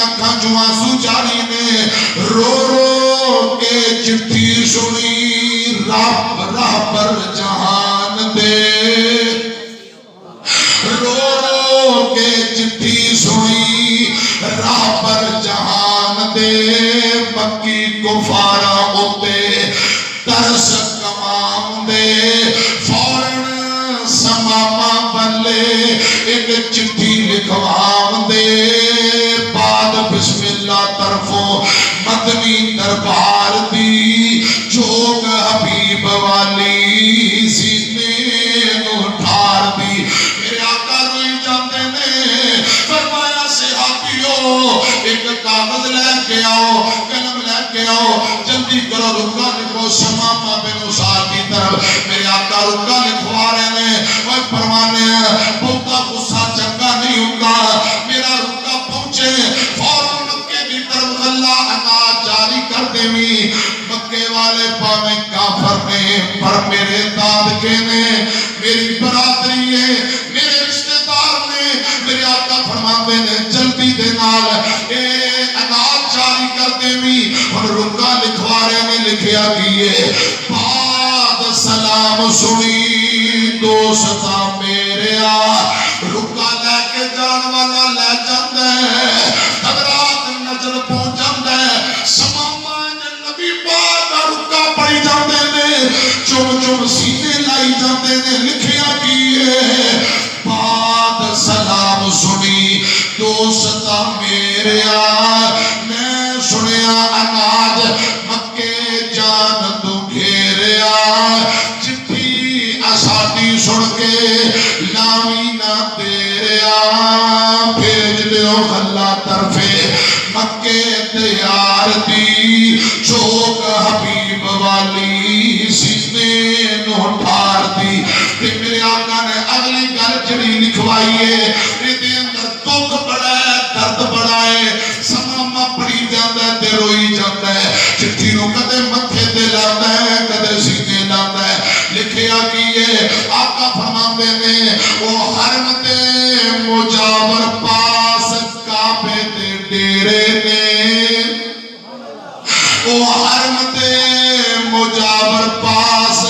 اکھاں جو آنسو جاری نے رو رو کے چٹھی سنی راہ پر جہان دے رو رو کے چٹھی سنی راہ پر جہان دے مکی کفارہ ہوتے ترس کمام دے فوراں سماما بلے ایک چٹھی لکھوام دے بعد بسم اللہ طرفوں مدنی دربار دی جوگ حبیب والی سینے نو ٹھار دی میرے آقا روئی جاتے نے فرمایا صحابیوں ایک کاغذ لے کے آؤ قلم لے کے آؤ جلدی کرو رکا لکھو سماما بن اسار کی طرف میرے آقا رکا لکھوا رہے ہیں وہ فرمانے بہتا غصہ چنگا نہیں ہوگا میرا رکا پہنچے فوراں مکے کی طرف اللہ انا جاری کر دے می مکے والے پاویں کافر نے پر میرے دادکے نے میری برادری ہے میرے رشتہ دار نے میرے آقا فرماتے نے جلدی دے نال اے انا جاری کر دے می اور رکا لکھوا رہے نے لکھیا کیے بعد سلام سنی دوستا میرے رکا لے کے جان والا لے جاندے حضرات نجر پہنچ جاندے سماما نبی پاک رکا پڑی جاندے نے چم چم سینے لائی جاندے نے لکھیا کیے بعد سلام سنی دوستا میرے میں سنیا اناج مکے جان تو گھیریا چٹھی اساتی سن کے لاوی نہ تیریا بھیج دیو اللہ طرفے مکے تیار دی چوک حبیب والی سینے نو ٹھار دی تے میرے آقا نے اگلی گل جڑی لکھوائی ہے ایدے اندر دکھ بڑا ہے درد بڑا ہے سماما پڑی جاندہ ہے تے روئی جاندہ ہے چٹھی نو کدے متھے تے لاندہ ہے کدے سینے لاندہ ہے لکھیا کیے آقا فرماندے نے وہ حرم تے مجاور پاس کعبے تے ڈیرے نے وہ حرم تے مجاور پاس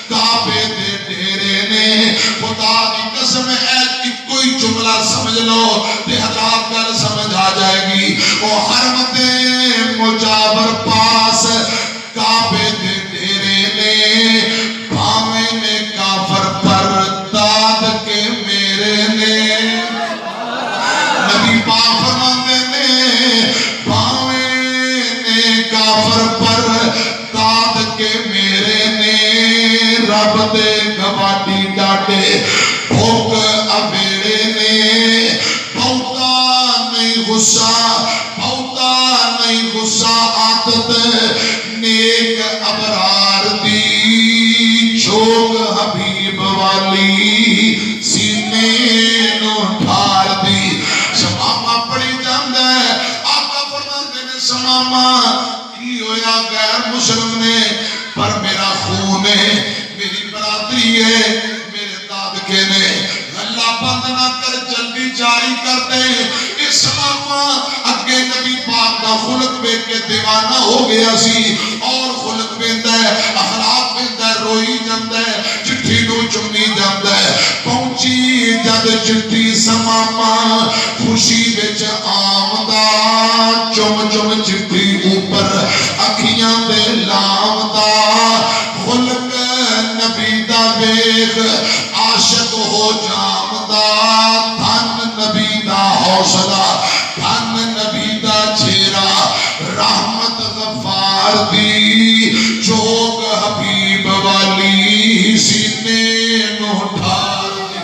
کعبے تے ڈیرے نے خدا کی قسم ہے کہ کوئی جملہ سمجھ لو تے حضرات گل سمجھ آ جائے گی وہ حرم تے مجاور پاس کعبے تے ڈیرے نے بھاویں نے کافر پر داد کے میرے نے نبی پاک فرماندے نے بھاویں نے کافر پر داد کے میرے نے رب دے گواڈی ڈاٹے بھوک ابیڑے نے بہتا نہیں غصہ عادت نیک ابرار دی چوک حبیب والی سینے نو ٹھار دی سماما پڑی جاندہ ہے آقا فرماندے نے سماما کی ہویا غیر مسلم نے پر میرا خون ہے میری برادری ہے میرے دادکے نے اللہ بند نہ کر جلدی جاری کر دے اس سماما اگے نبی پاک دا خلق بے کے دیوانہ ہو گیا سی اور خلق بیندہ ہے اخلاق بیندہ ہے روئی جاندہ ہے چٹھی نو چمی جاندہ ہے پہنچی جد چٹھی سماما خوشی بچ آمدہ چم چم چٹھی اوپر اکھیاں دے لامدہ خلق نبی دا بیغ عاشق ہو جامدہ دھن نبی دا حوصلہ دھن نبی دا چہرہ رحمت غفار دی چوک حبیب والی سینے نو ٹھار دی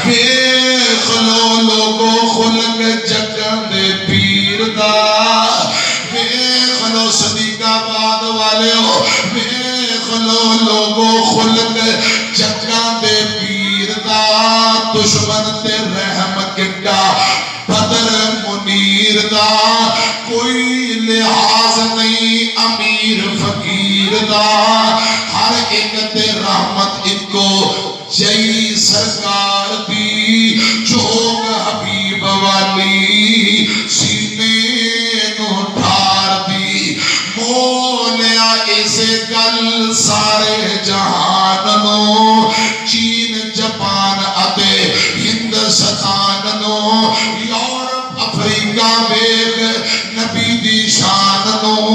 دیکھ لو لوگو خلق جگہ دے پیر دا دیکھ لو صدیقہ آباد والے ہو دیکھ لو لوگو خلق جگہ دے پیر دا دشمن تے رحم کٹا بدر منیر دا کوئی لحاظ نہیں امیر فقیر دا ہر ایک تے رحمت اکو جئی سرکار دی چوک حبیب والی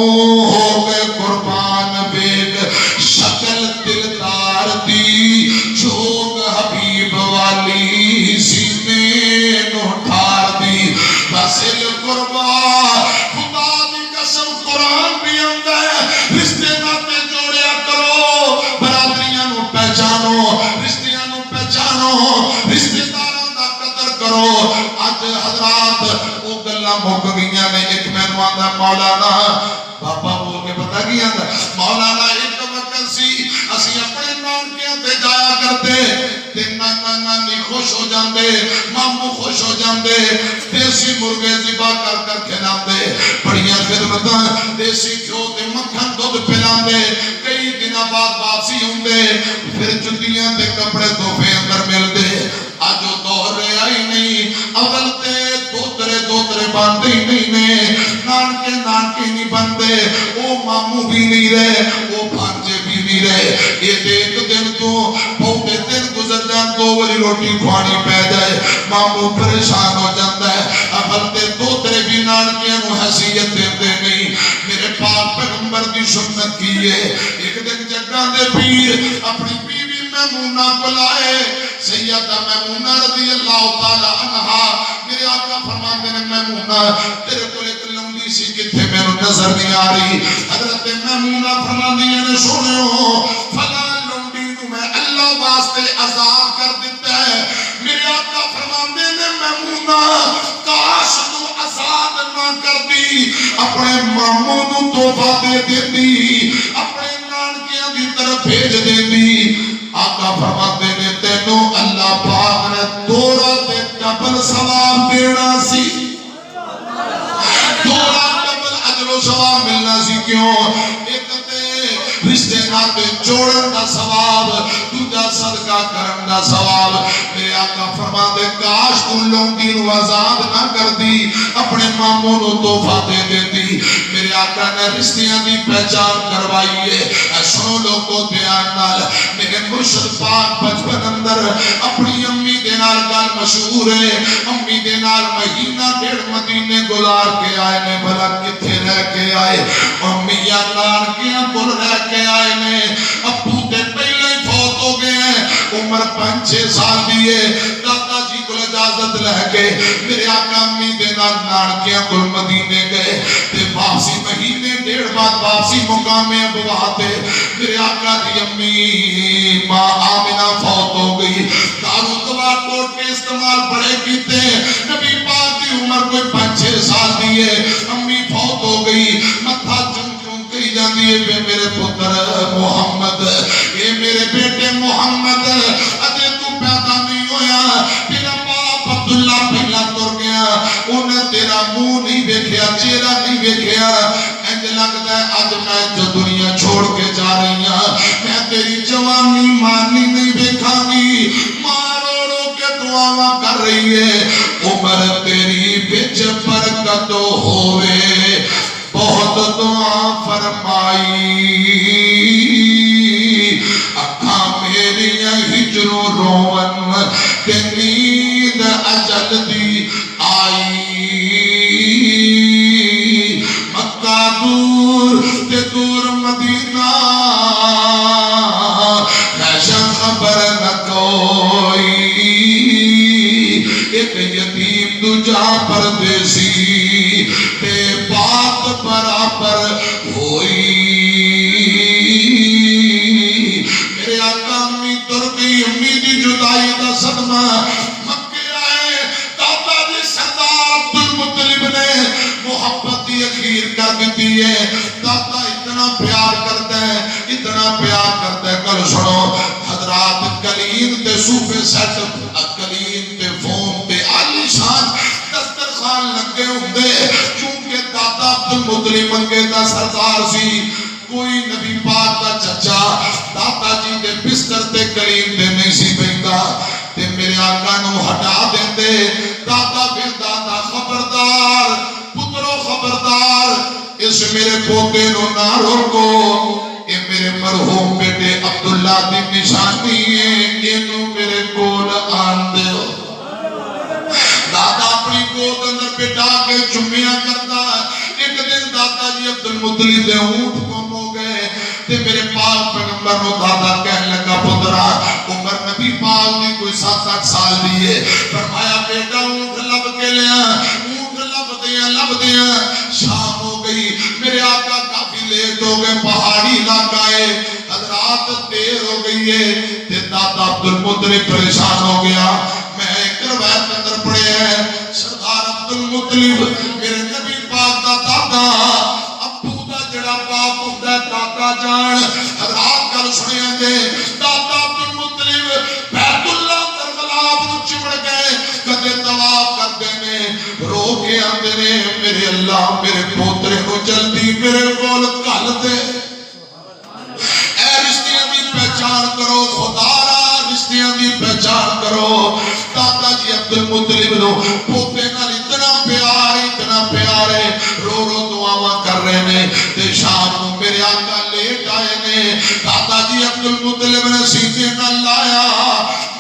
ہو گئے قربان بیگ شکل دلدار دی جوگ حبیب والی سینے نو ٹھار دی بسل قربان خدا دی قسم قرآن بھی آندا ہے رشتے ناتے جوڑیا کرو برادریاں نو پہچانو رشتیاں نو پہچانو رشتے داراں دا قدر کرو اج حضرات وہ گلاں مک گئیاں نے ایک مینوں آندا مولانا بابا بول کے پتہ کی آندا مولانا ایک وقت سی اسی اپنے نانکیاں تے جایا کرتے تے نانا نانی خوش ہو جاندے ماموں خوش ہو جاندے دیسی مرغے ذبح کر کر کھلاندے بڑیاں خدمتاں دیسی گھیو تے مکھن دودھ پلاندے کئی دنوں بعد واپسی ہوندے پھر جتیاں تے کپڑے تحفے اندر ملدے اج او دور رہا ہی نہیں اول تے دوترے بنتے ہی نہیں نے نانکے نہیں بنتے او ماموں بھی نہیں رہے او بھانجے بھی نہیں رہے یہ ایک دن تو بہتے دن گزر جان دو وری روٹی کھوانی پہ جائے ماموں پریشان ہو جاتا ہے اول تے دوترے بھی نانکے نو حیثیت دیتے نہیں میرے پاک پیغمبر دی سنت کی ہے ایک دن جگہ دے پیر اپنی بیوی میمونہ کو لائے سیدہ میمونہ رضی اللہ تعالی عنہا میرے آقا فرماتے ہیں میمونہ تیرے کو ایک لمبی سی کتھے میں نظر نہیں آ رہی حضرت میمونہ فرماتی ہیں سونے ہو فلاں لمبی نو میں اللہ واسطے عذاب کر دیتا ہے میرے آقا فرماتے ہیں میمونہ کاش تو عذاب نہ کر دی اپنے ماموں نو تحفہ دے دیتی اپنے نانکیاں دی طرف بھیج دیتی آقا فرماتے ہیں تینوں اللہ پاک نے دورہ تے ڈبل ثواب دینا سی دورہ ڈبل اجر و ثواب ملنا سی کیوں ایک تے رشتے ناتے جوڑن دا ثواب دوجا صدقہ کرن دا ثواب میرے آقا فرماتے کاش ان لوگوں نو آزاد نہ کر دی اپنے ماموں نو تحفہ دے دیتی میرے آقا نے رشتیاں دی پہچان کروائی ہے سنو لوگوں دھیان نال میرے مرشد پاک بچپن اندر اپنی امی دے نال گل مشہور ہے امی دے نال مہینہ ڈیڑھ مدینے گزار کے آئے نے بھلا کتھے رہ کے آئے امی یا نانکیاں کل رہ کے آئے نے ابو تے پہلے ہی فوت ہو گئے ہیں عمر 5-6 سال دیئے دادا جی کو اجازت لہ کے میرے آقا امی دے نال نانکیاں کل مدینے گئے تے واپسی مہینے ڈیڑھ بعد واپسی مقام ابوا تے میرے آقا دی امی ماں آمنہ فوت ہو گئی دارو دوا کوٹ کے استعمال بڑے کیتے نبی پاک دی عمر کوئی 5-6 سال دیئے امی فوت ہو گئی متھا چون کہی جاندی ہے میرے پتر محمد اے میرے بیٹے محمد اجے تو پیدا نہیں ہویا تیرا باپ عبداللہ پہلا تر گیا انہیں تیرا منہ نہیں دیکھیا چہرہ نہیں دیکھیا انج لگتا ہے آج میں جو دنیا چھوڑ کے جا رہی ہوں میں تیری جوانی مانی نہیں دیکھا گی مارو رو کے دعاواں کر رہی ہے عمر تیری بچ برکت ہوئے بہت دعا فرمائی اکھاں میری ہجر و روون تے نیند اجل دی آئی مکہ دور تے دور مدینہ خیشن خبر نہ کوئی ایک یتیم دوجا پردیسی تے بات برابر ہوئی میرے آقا امی تر گئی امی دی جدائی دا صدمہ مکے آئے دادا جی سردار عبدالمطلب نے محبت دی اخیر کر دیتی ہے دادا اتنا پیار کرتا ہے کل سنو حضرات کلین تے صوفے سیٹ کلین تے فون تے عالی شان دسترخوان لگے ہوندے چونکہ دادا عبدالمطلب منگے دا سردار سی کوئی نبی پاک دا چچا دادا جی دے بستر تے کلین تے نہیں سی بیندا تے میرے آقا نو ہٹا دیندے دادا پھر دادا خبردار پترو خبردار اس میرے پوتے نو نہ روکو اے میرے مرحوم بیٹے عبداللہ دی نشانی ہے اینو میرے کول آن دیو دادا اپنی گود اندر بٹھا کے چمیاں کرتا ایک دن دادا جی عبدالمطلب ڈال دیے. فرمایا بیٹا اونٹ لب کے لیا. اونٹ لب دیا شام ہو گئی. میرے آقا کافی لیٹ ہو گئے. پہاڑی علاقہ ہے, حضرات دیر ہو گئی ہے. تے دادا عبد المطلب پریشان ہو گیا. میں ایک روایت اندر پڑھے ہیں سردار عبد المطلب میرے نبی پاک دا دادا ابو دا جڑا باپ ہوندا ہے دادا جان. حضرات گل سنیا جے دادا عبد المطلب بیت اللہ اندر غلاب نو چمڑ گئے. کدے طواف کردے نے رو کے آندے نے میرے اللہ میرے پوترے کو جلدی میرے کول گھل دے. اے رشتیاں دی پہچان کرو خدا را رشتیاں دی پہچان کرو. دادا جی عبد المطلب نو پوتے نال اتنا پیار ہے رو رو دعاواں کر رہے نے. تے شام نو میرے آقا لیٹ آئے نے. دادا جی عبد المطلب نے سینے نال لایا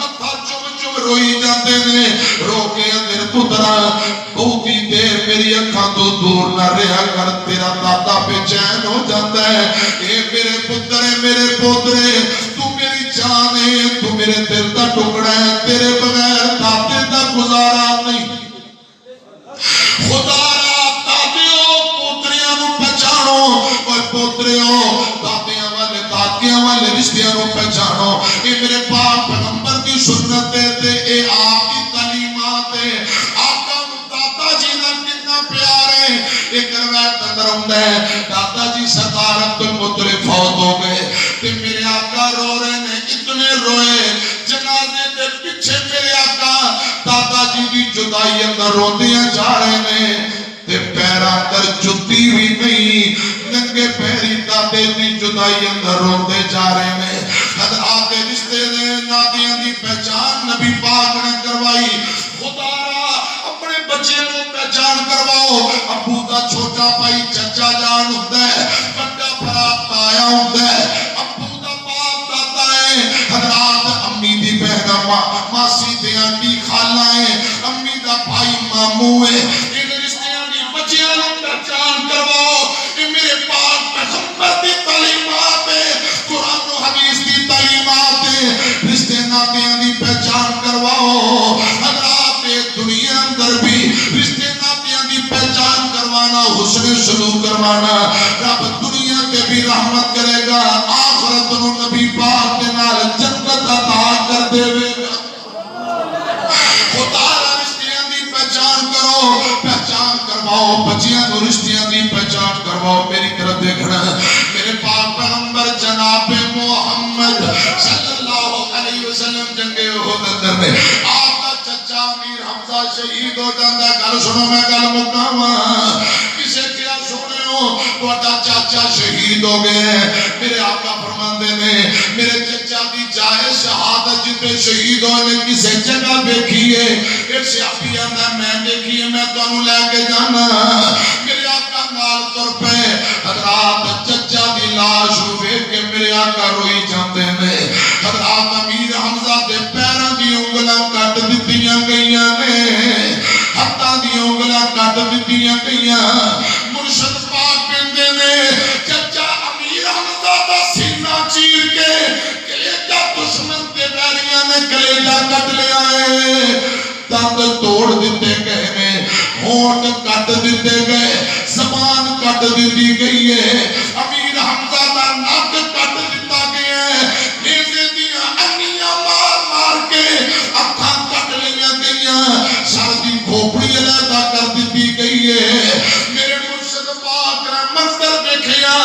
متھا چم روئی جاندے نے. رو کے اندر پترا بہتی دیر میری اکھاں تو دور نہ رہا کر تیرا دادا بے چین ہو جاتا ہے. اے میرے پترے میرے پوترے تو میری جان ہے تو میرے دل دا ٹکڑا ہے. تیرے بغیر دادے دا گزارا نہیں. خدا را دادیو پوتریاں نو پہچانو اور پوتریو دادیاں والے رشتیاں نو پہچانو. اے میرے پاک پیغمبر کی سنت ہے تے اے آپ کی تعلیمات ہے. آقا دادا جی نال کتنا پیار ہے. ایک روایت اندر ہوندا ہے دادا جی سردار عبد المطلب فوت ہو گئے تے میرے آقا رو رہے نے. اتنے روئے جنازے دے پیچھے میرے آقا دادا جی دی جدائی اندر روندیاں جا رہے نے. تے پیراں اندر جُتی بھی نہیں ننگے پیری دادے دی جدائی اندر روندے جا رہے نے. حضرات رشتے دے ناتیاں دی پہچان نبی پاک نے کروائی. خدا را اپنے بچے کو پہچان کرواؤ. ابو دا چھوٹا بھائی چچا جان ہوندا ہے, بڑا بھرا تایا ہوندا ہے, ابو دا باپ دادا ہے. حضرات امی دی بہن ماسی دی آنٹی خالہ ہے, امی دا بھائی ماموں ہے. ان رشتیاں دی بچیاں نوں پہچان کرواؤ. اے میرے پاک پیغمبر دی تعلیمات ہے, قرآن و حدیث دی تعلیمات ہے. رشتے ناتیاں دی پہچان کرواؤ. حضرات دنیا اندر بھی رشتے ناتیاں دی پہچان کروانا حسن سلوک کروانا رب دنیا کے بھی رحمت کرے گا. آخرت نو نبی پاک کے نال جنت عطا کر دے گا. خدا را رشتیاں دی پہچان کرو, پہچان کرواؤ. بچیاں نو رشتیاں دی پہچان کرواؤ. میری طرف دیکھنا میرے پاک پیغمبر جناب محمد صلی اللہ علیہ وسلم جنگ احد اندر میں آپ کا چچا امیر حمزہ شہید ہو جاتا ہے. گل سنو میں گل مکاواں. کسے کیا سونے ہو تہاڈا چاچا شہید ہو گئے. میرے آقا فرماندے نے میرے چچا دی جائے شہادت جتے شہید ہوئے کسے جگہ دیکھیے. ایک صحابی آندا میں دیکھیے میں تانوں لے کے جانا. میرے آقا نال تر پے. حضرات چچا دی لاش ویکھ کے میرے آقا روئی جاندے نے. حضرات امیر حمزہ دے پیراں دی انگلاں کٹ دتیاں گئیاں نے, ہتھاں دی انگلاں کٹ دتیاں گئیاں. مرشد پاک کہندے نے چچا امیر حمزہ دا سینہ چیر کے کلیجہ دشمن تے بیریاں نے کلیجہ کٹ لیا ہے. دند توڑ دیتے گئے نے, ہونٹ کٹ دیتے گئے, زبان کٹ دیتی گئی ہے. امیر حمزہ دا نک کٹ دیتا گیا ہے. نیزے دیاں انیاں مار مار کے اکھاں کٹ لیا گئیاں. سر دی کھوپڑی علیحدہ کر دیتی گئی ہے. میرے مرشد پاک نے منظر دیکھیا,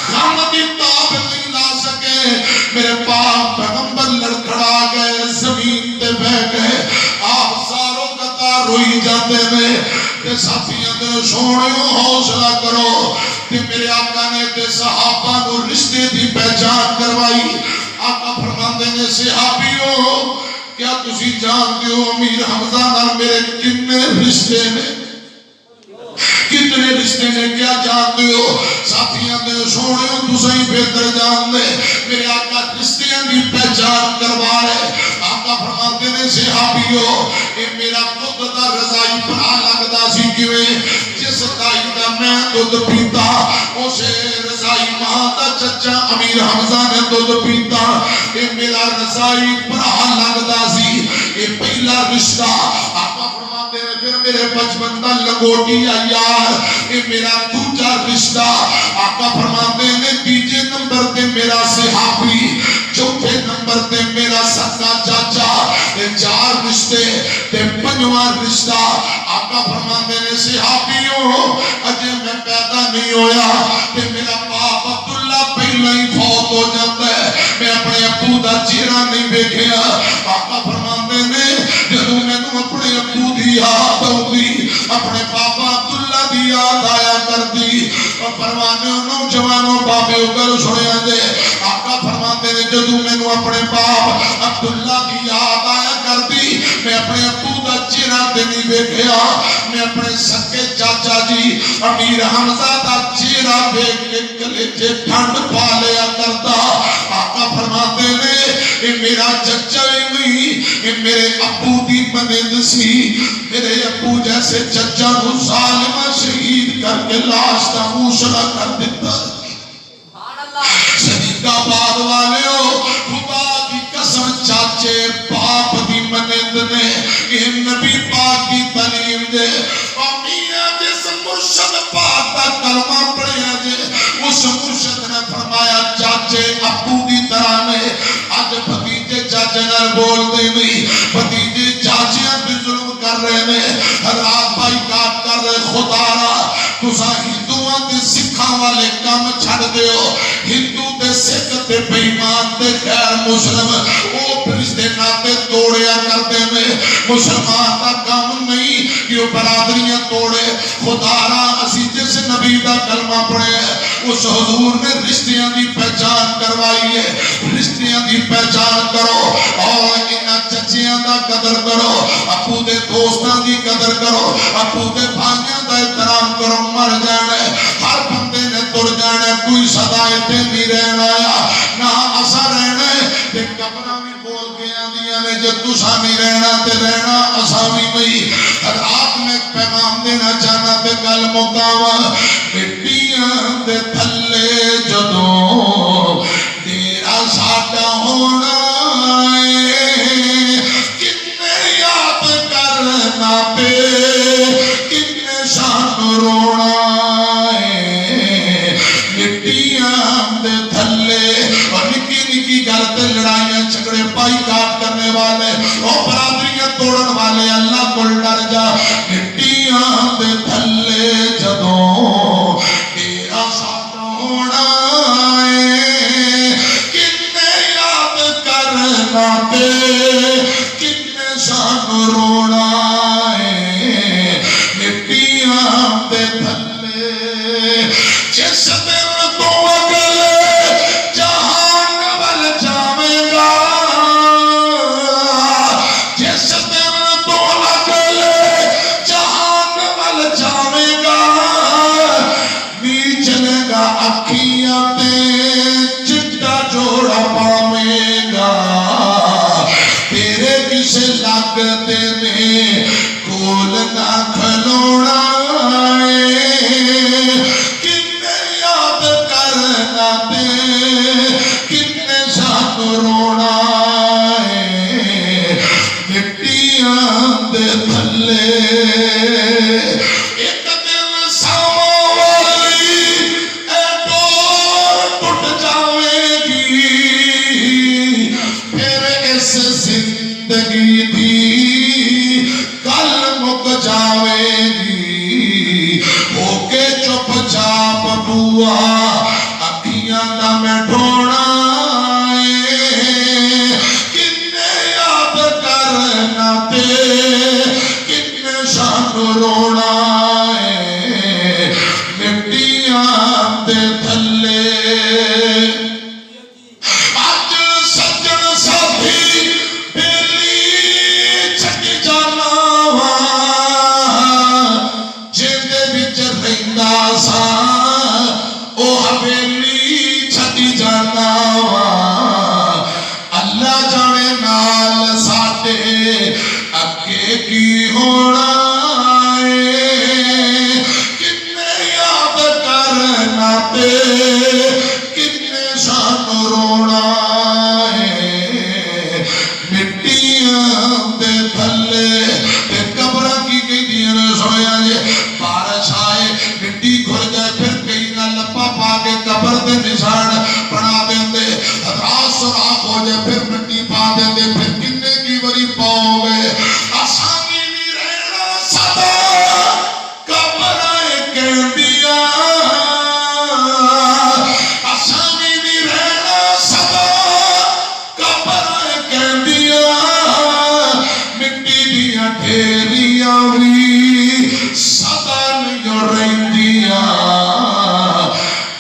غم دی تاب نہیں لا سکے. میرے پاک پیغمبر لڑکھڑا گئے, زمین تے بہ گئے. آپ ساروں قطار روئی جاتے میں تے ساتھیاں تے سوڑیوں حوصلہ کرو. تے میرے آقا نے تے صحابہ نو رشتے دی پہچان کروائی. آقا فرماندے نے صحابیوں کیا تسی جانتے ہو امیر حمزہ نال میرے کتنے رشتے نے, کتنے رشتے نے کیا جانتے ہو. ساتھیاں دے سوڑیوں تسیں بہتر جان دے. میرے آقا رشتیاں دی پہچان کروا رہے. آقا فرماتے نے صحابیوں اے میرا دودھ دا رضائی بھرا لگدا سی کیویں جس دائی دا میں دودھ پیتا اسے رضائی ماں دا چچا امیر حمزہ نے دودھ پیتا. اے میرا رضائی بھرا لگدا سی. اے پہلا رشتہ آقا فرماتے ہیں پھر میرے بچپن دا لنگوٹیا یار یہ میرا دوجا رشتہ آقا فرماتے ہیں تیجے نمبر تے میرا صحابی چوتھے نمبر تے میرا سکا چاچا یہ چار رشتے تے پنجواں رشتہ آقا فرماتے ہیں صحابیوں اجے میں پیدا نہیں ہویا تے میرا باپ عبداللہ پہلے ہی فوت ہو جاتا ہے میں اپنے ابو دا چہرہ نہیں دیکھیا آقا فرماتے ہیں جدوں مینوں اپنے ابو دی یاد آؤندی اپنے پاپا عبداللہ دی یاد آیا کرتی اور فرمانے نوجوانوں بابے اگر سنیا جے آقا فرماتے ہیں جدوں مینوں اپنے باپ عبداللہ دی یاد آیا کرتی میں اپنے ابو دا چہرہ تے نہیں دیکھیا میں اپنے سکے چاچا جی امیر حمزہ دا چہرہ دیکھ کے کلیجے ٹھنڈ پا لیا کرتا آقا فرماتے ہیں یہ میرا چچا ہی نہیں یہ میرے ابو دی مدد سی میرے ابو جیسے چچا کو ظالمہ شہید کر کے لاش کا موشرہ کر دیتا صدیقہ آباد والے ہو خدا کی قسم چاچے باپ دی مدد نے یہ نبی پاک کی تعلیم دے میاں جس مرشد پاک کا کلمہ پڑھیا جے اس مرشد نے فرمایا چاچے ابو دی طرح نے آج بھتیجے چاچے نہ بولتے نہیں بھتیجے چاچیاں بھی ظلم کر رہے ہیں رات بھائی کاٹ کر رہے خدا را تسا ہندوان دے سکھاں والے کام چھڑ دے ہو ہندو دے سکھ تے بیمان دے غیر مسلم وہ پرشتے ناتے توڑیا کرتے میں مسلمان دا کام نہیں کہ وہ برادریاں توڑے خدا را اسی جس نبی دا کلمہ پڑھے اس حضور نے رشتیاں دی پہچان کروائی ہے رشتیاں دی پہچان کرو اور انہاں چچیاں دا قدر کرو ابو دے دوستاں دی قدر کرو ابو دے بھائیاں دا احترام کرو مر جانے ہر بندے نے تڑ جانے کوئی صدایتے نہیں رہنا آیا نہ اسا رہنے تے قبرہ بھی بول کے آدھیاں نے جب تسا نہیں رہنا تے رہنا اسا بھی نہیں رات میں پیغام دینا چاہنا تے گل مقاوہ مٹیاں دے تھلے جدوں تیرا ساڈا ہونا ہے کتنے یاد کرنا پہ کتنے شان رونا ہے مٹیاں دے تھلے اور نکی نکی گل تے لڑائیاں جھگڑے پائی کاٹ کرنے والے اور برادریاں توڑن والے اللہ کو ڈر جا مٹیاں دے تھلے جدوں تیرا ساتھ ہونا ہے کتنے یاد کرنا پہ کتنے شان رونا ہے مٹیاں دے تھلے جس دن تو اگلے جہان ول جاویں گا جس دن تو اگلے جہان ول جاویں گا چلے گا اکھیاں تے چٹا جوڑا پاویں گا تیرے کسے لگتے نے کول نہ کھلونا کتنے یاد کرنا تے کتنے ساتھ رونا مٹیاں دے تھلے ایک دن ساواں والی اے ڈور ٹوٹ جاوے گی پھر اس زندگی دی کل مک جاوے گی ہو کے چپ چاپ بوا اکھیاں دا میں ڈھونا کتنے یاد کرنا تے کتنے شان رونا مٹیاں دے تھلے آج سجن ساتھی بیلی چھٹی جانا جیندے وچ رہندا سا او حویلی چھٹی جانا اللہ جانے نال ساڈے اگے کی ہونا کتنے یاد کرنا تے کتنے شان رونا مٹیاں دے تھلے رہندیاں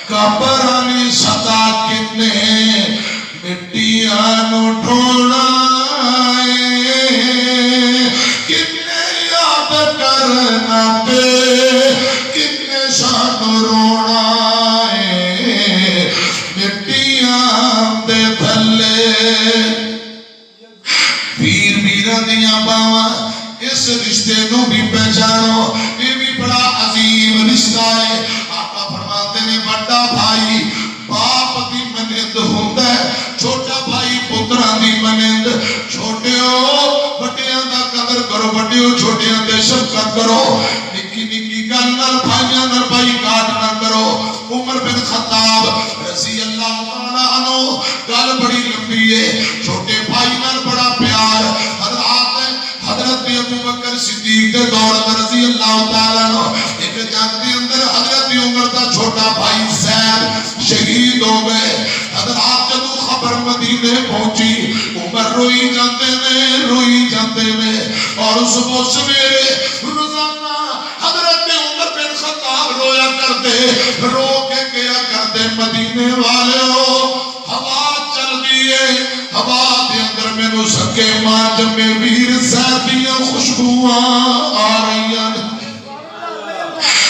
قبراں سدا کنے مٹیاں نو ڈھونا کنے یاد کرنا پہ کنے سانو رونا مٹیاں دے تھلے پیر میرا دیاں باواں اس رشتے نو بھی پہچانو یہ بھی بڑا عظیم رشتہ ہے آقا فرماتے نے بڑا بھائی باپ دی منند ہوتا ہے چھوٹا بھائی پتران دی منند چھوٹے ہو بڑیاں دا قدر کرو بڑے ہو چھوٹیاں دے شفقت کرو نکی نکی گل نال بھائیاں نال بھائی کاٹ نہ کرو عمر بن خطاب رضی اللہ تعالیٰ عنہ گل بڑی لمبی ہے چھوٹے بھائی نال بڑا پیار حضرت ابو بکر صدیق کے دور میں رضی اللہ تعالیٰ عنہ ایک جنگ کے اندر حضرت عمر کا چھوٹا بھائی زید شہید ہو گئے حضرات جب خبر مدینے پہنچی عمر روئی جاتے میں اور صبح سویرے روزانہ حضرت عمر بن خطاب رویا کرتے رو کے کیا کرتے مدینے والے ہو ہوا چل دیئے ہوا دے اندر میں نو سکے ماں جمع ویر سیدیاں خوشبوآں آ رہی ہیں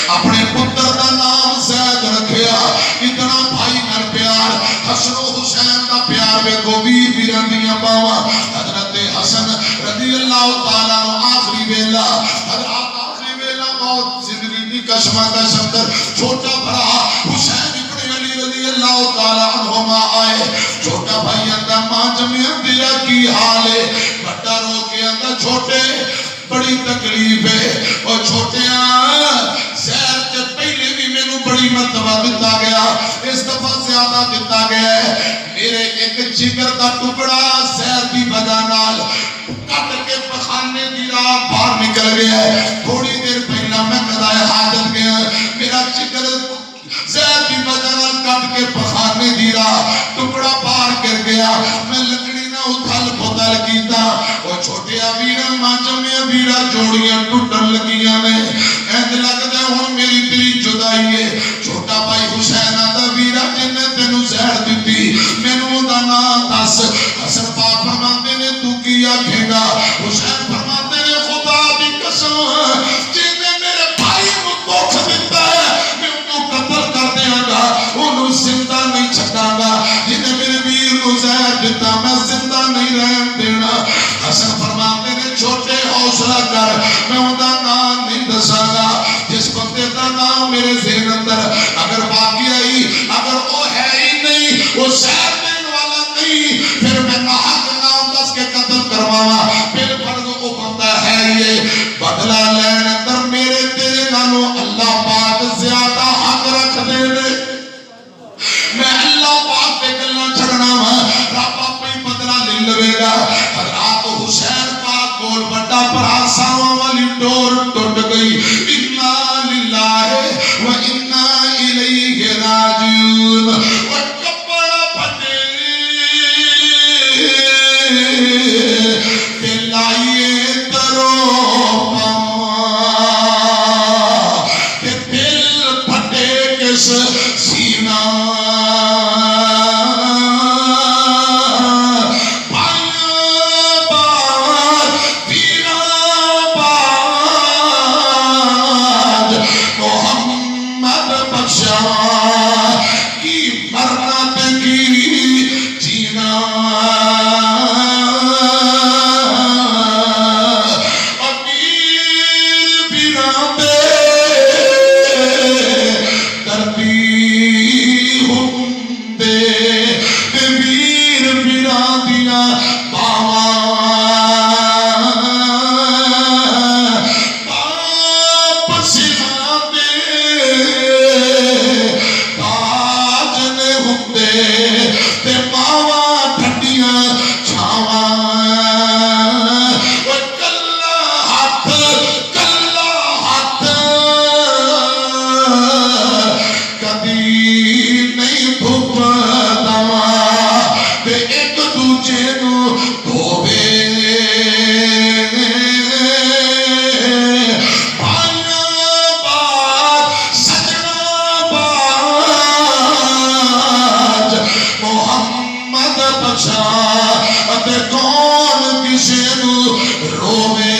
اپنے پتر دا نام زید رکھیا اتنا بھائی نر پیار حسن و حسین دا پیار بے کو ویر ویران دیاں باواں حضرت حسن رضی اللہ تعالیٰ آخری ویلا حضرت آخری ویلا موت زندگی دی کشمہ کا شمدر چھوٹا بھرا حسین ابن علی رضی اللہ تعالیٰ عنہما آئے چھوٹا بھائی اندہ ماں جمعی اندیا کی حال ہے بڑا رو کے اندہ چھوٹے بڑی تکلیف ہے اور چھوٹے زہر کے پہلے بھی میں نو بڑی مرتبہ دیتا گیا اس دفعہ زیادہ دیتا گیا ہے میرے ایک جگر دا ٹکڑا زہر دی وجہ نال کٹ کے پخانے دی راہ باہر نکل گیا ہے تھوڑی دیر پہلا میں قضائے حاجت گیا میرا جگر زہر دی وجہ نال کٹ کے پخانے دی راہ ٹکڑا باہر کر گیا میں لکڑی نہ اتھل پتل کیتا وہ چھوٹے ویرا ماں جمعی ویرا جوڑیاں ٹوٹن لگیاں نے ایند لگ دے ہوں میری تیری جدائی ہے چھوٹا بھائی حسین آدھا ویرا جن نے تینو زہر دیتی میں نو دا نام دس حسن پاک فرماتے نے تو کیا کھینگا حسین فرماتے نے خدا دی قسم جن نے میرے بھائی کو دوکھ دیتا ہے میں انہوں قتل کر دیا گا انہوں زندہ نہیں چھٹا گا جن نے میرے ویر کو زہر دیتا میں زندہ نہیں رہن دینا حسن فرماتے نے چھوٹے حوصلہ کر میں ان دا نام نہیں دسا گا جس بندے دا نام میرے ذہن اندر اگر باقی آئی اگر وہ ہے ہی نہیں وہ زہر دین والا نہیں پھر میں ناحق نام دس کے قتل کرواما پھر فرض وہ بندہ ہے یہ بدلہ لین اندر میرے تیرے نالو اللہ پاک زیادہ حق رکھ دے دے میں اللہ پاک پہ گلنا چھڑنا رب اپنی بدلہ لے لوے گا حضرات حسین پاک گول بڑا پر آساواں والی ڈور ٹوٹ گئی انا للہ و انا الیہ راجعون و کپڑا پھٹے دلائیے درو پاواں بخشا تے کون کسے نو روے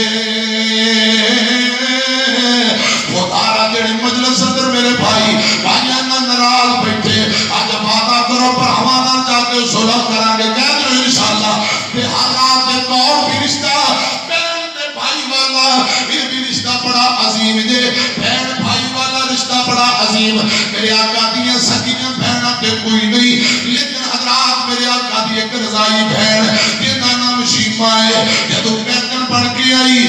خدا جڑے مجلس اندر میرے بھائی بھائیاں ناراض بیٹھے اج وعدہ کرو بھراواں نال جا کے صلح کران گے کہہ دو انشاءاللہ تے حالات ایک اور بھی رشتہ بہن تے بھائی والا یہ بھی رشتہ بڑا عظیم جے بہن بھائی والا رشتہ بڑا عظیم میرے آقا دیاں سکیاں بہناں تے کوئی نہیں لیکن حضرات میرے آقا دی ایک رضائی بہن جہدا نام شیما ہے جدوں پیکن بن کے آئی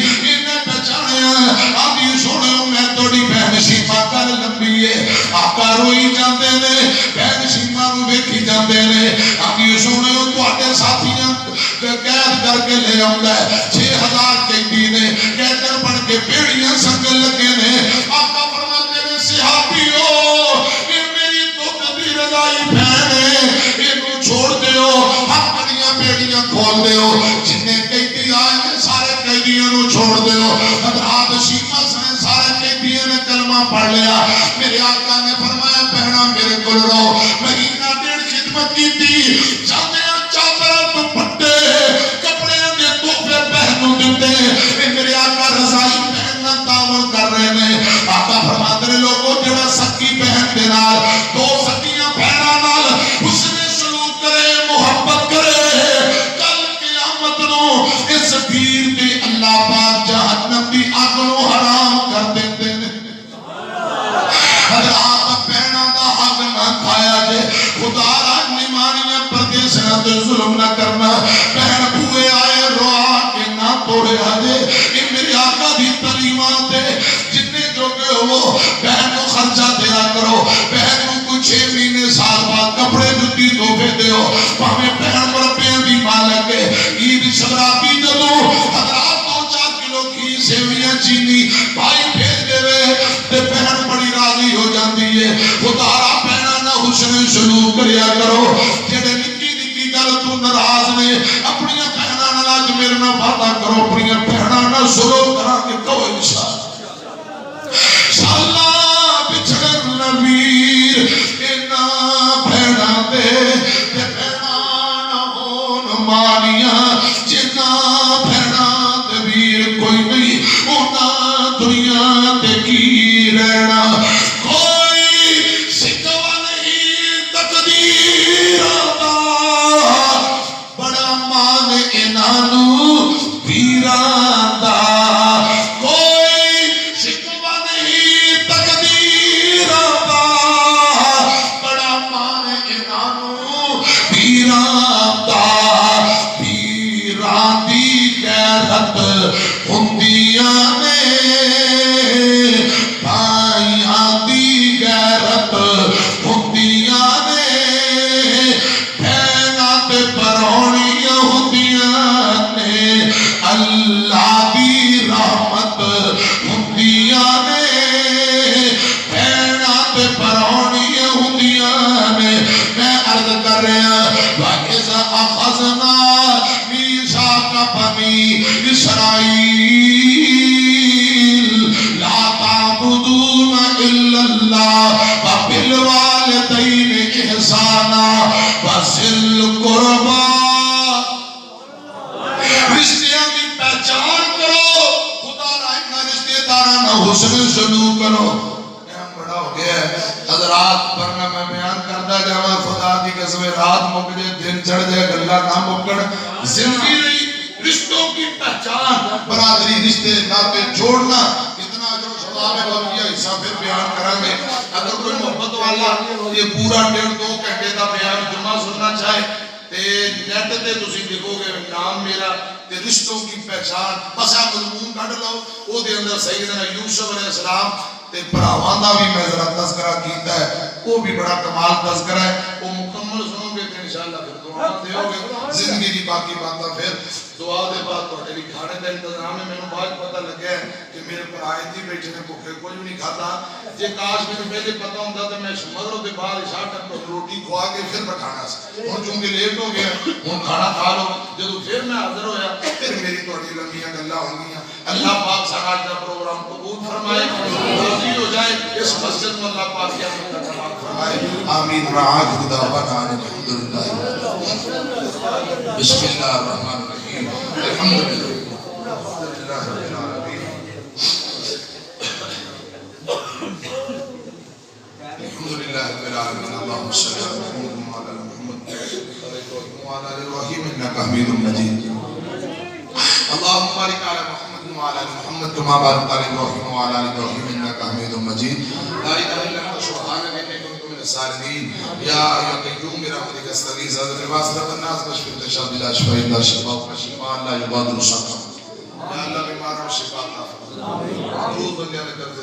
آدھی سونے میں توڑی بہن شیما کل لمبی ہے آقا روئی جاندے نے بہن شیما نو ویکھی جاندے نے آدھی سونے تواڈے ساتھیاں قید کر کے لے آوندا ہے 6000 قیدی نے قیدر بن کے بیڑیاں سنگل لگے نے آقا فرماتے نے صحابیو یہ میری دودھ دی رضائی بہن ہے اینو چھوڑ دیو حق دیاں بیڑیاں کھول دیو جتنے قیدی آئے ہیں سارے قیدیاں نو چھوڑ دیو حضرات شیما سنے سارے قیدیاں نے کلمہ پڑھ لیا میرے آقا نے فرمایا بہنا میرے کول رہو مہینہ ڈیڑھ خدمت کی تھی چادریاں چادرہ دوپٹے کپڑے دے تحفے بہنوں دیتے میرے آقا رضائی بہن نہ تعاون کر رہے ہیں آقا فرماتے ہیں لوگوں جڑا سکی بہن دے نال دو سکیاں بہناں نال حسن سلوک کرے محبت کرے کل قیامت نو اس پیر دے اللہ پاک جہنم دی اگ نو حرام کر دیندے نے حضرات بہناں دا حق نہ کھایا جے خدا را نمانیاں پردیسیاں تے ظلم نہ کرنا بہن بوئے آئے روا کے نہ توڑے آجے یہ میرے آقا دی تعلیمات ہے جتنے جو کہ وہ بہن کو خرچہ دیا کرو بہن کو کچھ 6 مہینے سال بعد کپڑے جتی تحفے دیو پاویں بہن مربیاں دی مالک ہے عید شبراتی جدو حضرات 2-4 کلو کی سیویاں چینی بھائی بھیج دے وے تے بہن بڑی راضی ہو جاندی ہے خدا را بہناں نہ حسن سلوک کریا کرو جڑے نکی نکی گل تو ناراض نے اپنی بہناں نال اج میرے نال وعدہ کرو اپنی بہناں نال سلوک کرا کے کہو انشاءاللہ بچھڑن نویر انہاں بہناں دے تے بہناں نہ ہون ماریاں جنہاں بہناں دے ویر کوئی نہیں انہاں دنیا تے کی رہنا کوئی سکوا نہیں تقدیر دا بڑا مان انہاں نو ویراں دا کوئی سکوا نہیں تقدیر دا بڑا مان انہاں نو ویراں دا ویراں دی غیرت ہوندیاں نے بھائیاں دی غیرت ہوندیاں نے بہناں تے پرونیاں ہوندیاں نے اللہ دی رحمت ہوندیاں نے بہناں تے پرونیاں ہوندیاں نے میں عرض کر رہا وَإِذَا أَخَذْنَا مِيثَاقَ بَنِي إِسْرَائِيلَ لَا تَعْبُدُونَ إِلَّا اللَّهَ وَبِالْوَالِدَيْنِ إِحْسَانًا وَذِي الْقُرْبَى رشتیاں کی پہچان کرو خدا رائنا رشتے دارانا حسن سلوک کرو ٹائم بڑا ہو گیا ہے حضرات ورنہ میں بیان کرتا جاواں خدا دی قسم رات مک جائے دن چڑھ جائے گلا نہ مکڑ زندگی نہیں رشتوں کی پہچان برادری رشتے ناطے جوڑنا کتنا اجر و ثواب ہے باقی حصہ پھر بیان کریں گے اگر کوئی محبت والا یہ پورا 1.5-2 گھنٹے کا بیان جمعہ سننا چاہے تے نیٹ تے تسی دیکھو گے نام میرا تے رشتوں کی پہچان بس آپ مضمون کڈ لو او دے اندر سیدنا یوسف علیہ السلام تے بھراواں دا بھی میں ذرا تذکرہ کیتا ہے وہ بھی بڑا کمال تذکرہ ہے وہ مکمل سنو گے تے انشاءاللہ پھر دعا دیو گے زندگی دی باقی باتاں پھر دعا دے بعد تواڈے لیے کھانے دا انتظام ہے مینوں بعد پتہ لگا ہے کہ میرے بھائی جی بیٹھے نے بھوکے کچھ نہیں کھاتا جے کاش مینوں پہلے پتہ ہوندا تے میں مغرب دے بعد عشاء تک روٹی کھوا کے پھر بٹھانا سی ہن چونکہ لیٹ ہو گیا ہن کھانا کھا لو جدوں پھر میں حاضر ہویا پھر میری تواڈی لمبیاں گلاں ہوں گیاں اللہ پاک سارا کا پروگرام قبول فرمائے راضی ہو جائے اس مسجد میں اللہ پاک کی اپنے تکرار فرمائے آمین رعاک دعوانا الحمدللہ بسم اللہ الرحمن الرحیم الحمدللہ رب العالمین الحمدللہ رب العالمین اللہم صلی اللہ علیہ وسلم وعلی محمد وعلی آل ابراہیم انک حمید مجید اللہم بارک علی محمد وعلی آل محمد کما بارکت علی ابراہیم وعلی آل ابراہیم انک حمید مجید لا الہ الا انت سبحانک انی کنت من الظالمین یا ایھا القیوم برحمتک استغیث اعوذ بالواسطۃ الناس بشفی التشاء بلا شفاء الا شفاءک شفاء لا یغادر سقما یا اللہ بیماروں کو شفا عطا فرما روح بندے نے کر دے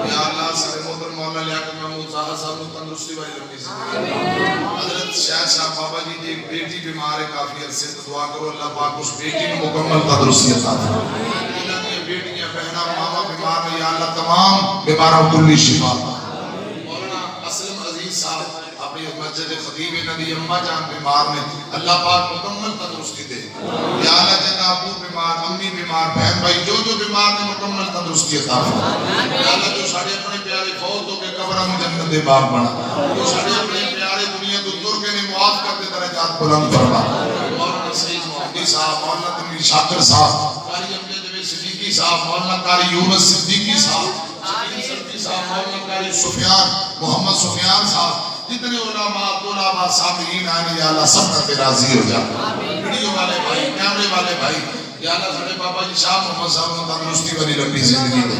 یا اللہ سارے محترم مولانا لیاقت محمود صاحب صاحب کو تندرستی والی لمبی زندگی حضرت شاہ صاحب بابا جی کی ایک بیٹی بیمار ہے کافی عرصے سے دعا کرو اللہ پاک اس بیٹی کو مکمل تندرستی عطا فرمائے اللہ کی بیٹیاں بہناں ماما بیمار ہیں یا اللہ تمام بیماروں کو کلی شفا مولانا اسلم عزیز صاحب اپنی مسجد خطیب نبی اماں جان بیمار نے اللہ پاک مکمل تندرستی دے یا اللہ جنہ ابو بیمار امی بیمار بہن بھائی جو بیمار نے مکمل تندرستی عطا فرما یا اللہ جو سارے اپنے پیارے فوت ہو کے قبروں میں جنت دے باغ بنا جو سارے اپنے پیارے دنیا کو دور کے نے معاف کر دے درجات بلند فرما مولانا سعید محمدی صاحب مولانا تنویر شاکر صاحب قاری امجد صدیقی صاحب مولانا قاری یونس صدیقی صاحب مولانا قاری سفیان محمد سفیان صاحب جتنے علماء طلباء سامعین آئے یا اللہ سب کا راضی ہو جا ویڈیو والے بھائی کیمرے والے بھائی یا اللہ سارے بابا جی شاہ محمد صاحب کو تندرستی والی لمبی زندگی دے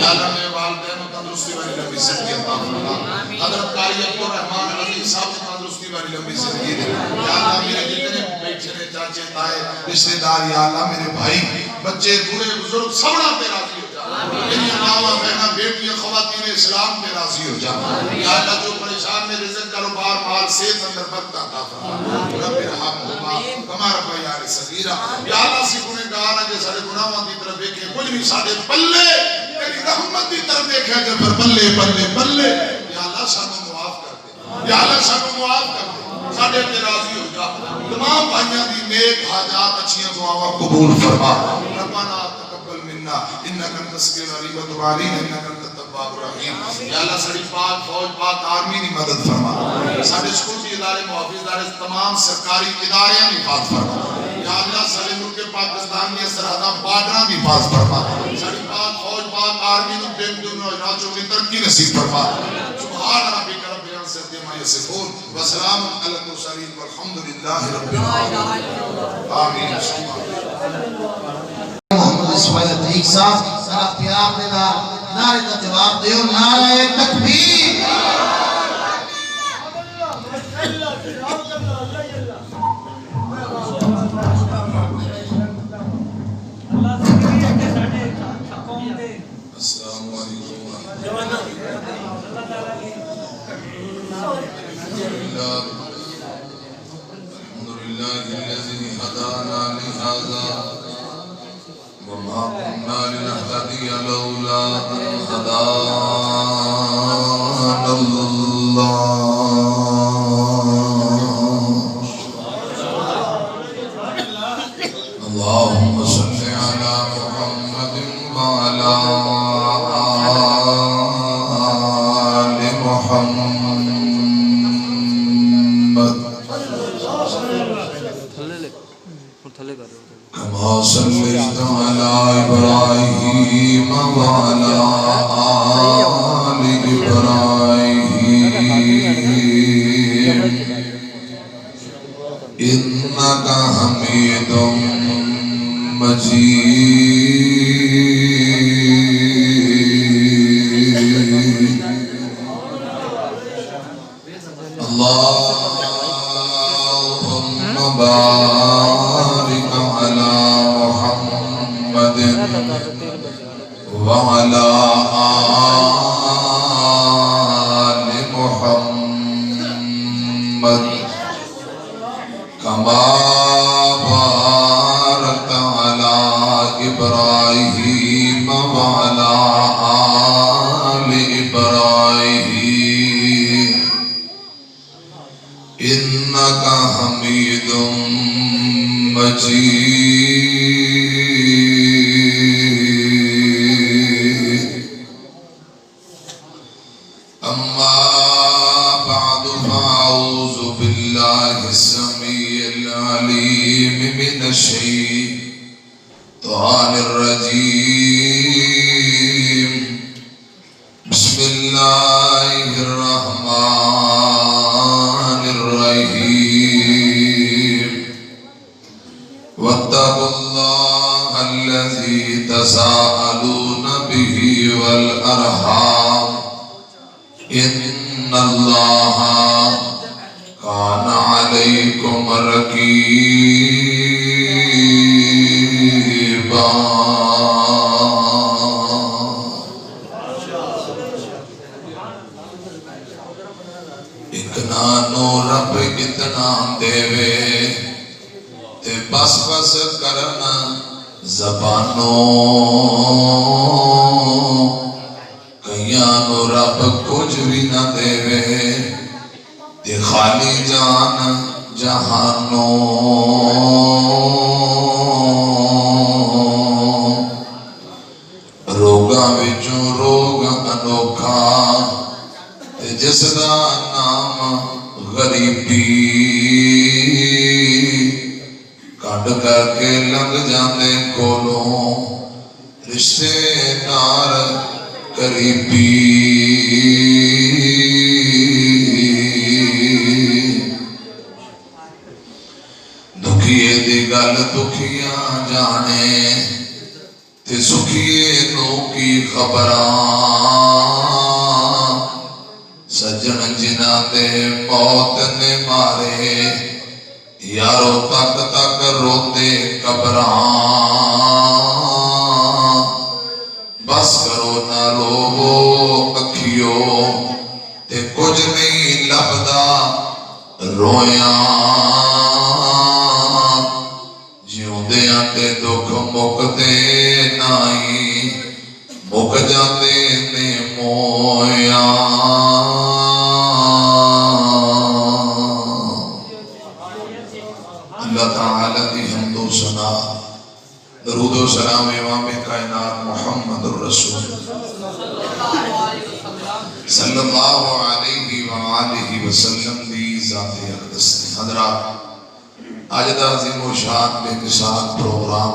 یا اللہ میرے والدین کو تندرستی والی لمبی زندگی عطا فرما حضرت قاری عبدالرحمن عزیز صاحب کو تندرستی والی لمبی زندگی دے یا اللہ میرے جتنے بیٹے چاچے تائے رشتہ دار یا اللہ میرے بھائی بچے بوڑھے بزرگ سبڑا پہ راضی ہو جا میری ماں بہناں بیٹیاں خواتین اسلام پہ راضی ہو جا یا اللہ جو پریشان میں رزق کاروبار مال صحت اندر برکت عطا فرما رب ارحمہما کما ربیانی صغیرا یا اللہ سی گنہگار ہیں سارے گناہوں دی طرف دیکھیں کچھ بھی سارے بلے تیری رحمت دی طرف دیکھیں جب بلے بلے بلے یا اللہ سانو معاف کر دے یا اللہ سانو معاف کر دے ساڈے تے راضی ہو جا تمام بھائیاں دی نیک حاجات اچھیاں دعاواں قبول فرما ربنا تقبل منا انک انت السمیع العلیم وتب علینا انک انت التواب الرحیم یا اللہ ساری پاک فوج پاک آرمی دی مدد فرما سارے اسکول کے ادارے محافظ ادارے تمام سرکاری ادارے دی حفاظت فرما یا اللہ سارے ملک پاکستان کی سرحداں بارڈراں دی حفاظت فرما ساری پاک فوج پاک آرمی نو دن دنیا راجوں کی ترقی نصیب فرما سبحان ربک رب العزت عما یصفون وسلام علی المرسلین والحمدللہ رب العالمین آمین محمد اسماعیل عتیق صاحب ذرا پیار دے نعرے کا جواب دیو نعرہ تکبیر السلام علیکم الحمدللہ الذی ہدانا لہذا وما كنا لنهتدي لولا أن هدانا الله اللهم صل على محمد وعلى آل محمد كما صليت على إبراهيم وعلى آل إبراهيم إنك حميد مجيد اللهم بارك على محمد وعلى آل محمد كما باركت على إبراهيم وعلى آل إبراهيم إنك حميد مجيد أما بعد فأعوذ بالله السميع العليم من الشيطان الرجيم بسم الله الرحمن الرحيم واتقوا الله الذي تساءلون به والأرحام إن الله كان عليكم رقيبا اتنا نو رب اتنا دے تے بس بس کرنا زبانوں کئیانو رب کچھ بھی نہ دے تے خالی جان جہانوں روگاں وچوں روگ انوکھا تے جس دا نام غریبی کٹ کر کے لگ جاندے کولوں رشتے دار قریبی دکھیے دی گل دکھیاں جانے تے سکھیے نو کی خبراں سجن جنہ دے موت نے مارے یارو تک تک روتے قبراں بس کرو نہ رو اکھیو تے کچھ نہیں لبدا رویاں جیوں دیاں تے دکھ مکتے نائی مک جاندے نے مویاں اللہ تعالی دی حمد و ثنا درود و سلام امام کائنات محمد الرسول صلی اللہ علیہ وآلہ وسلم دی ذات اقدس نے حضرات آج دا عظیم و شان بے مثال پروگرام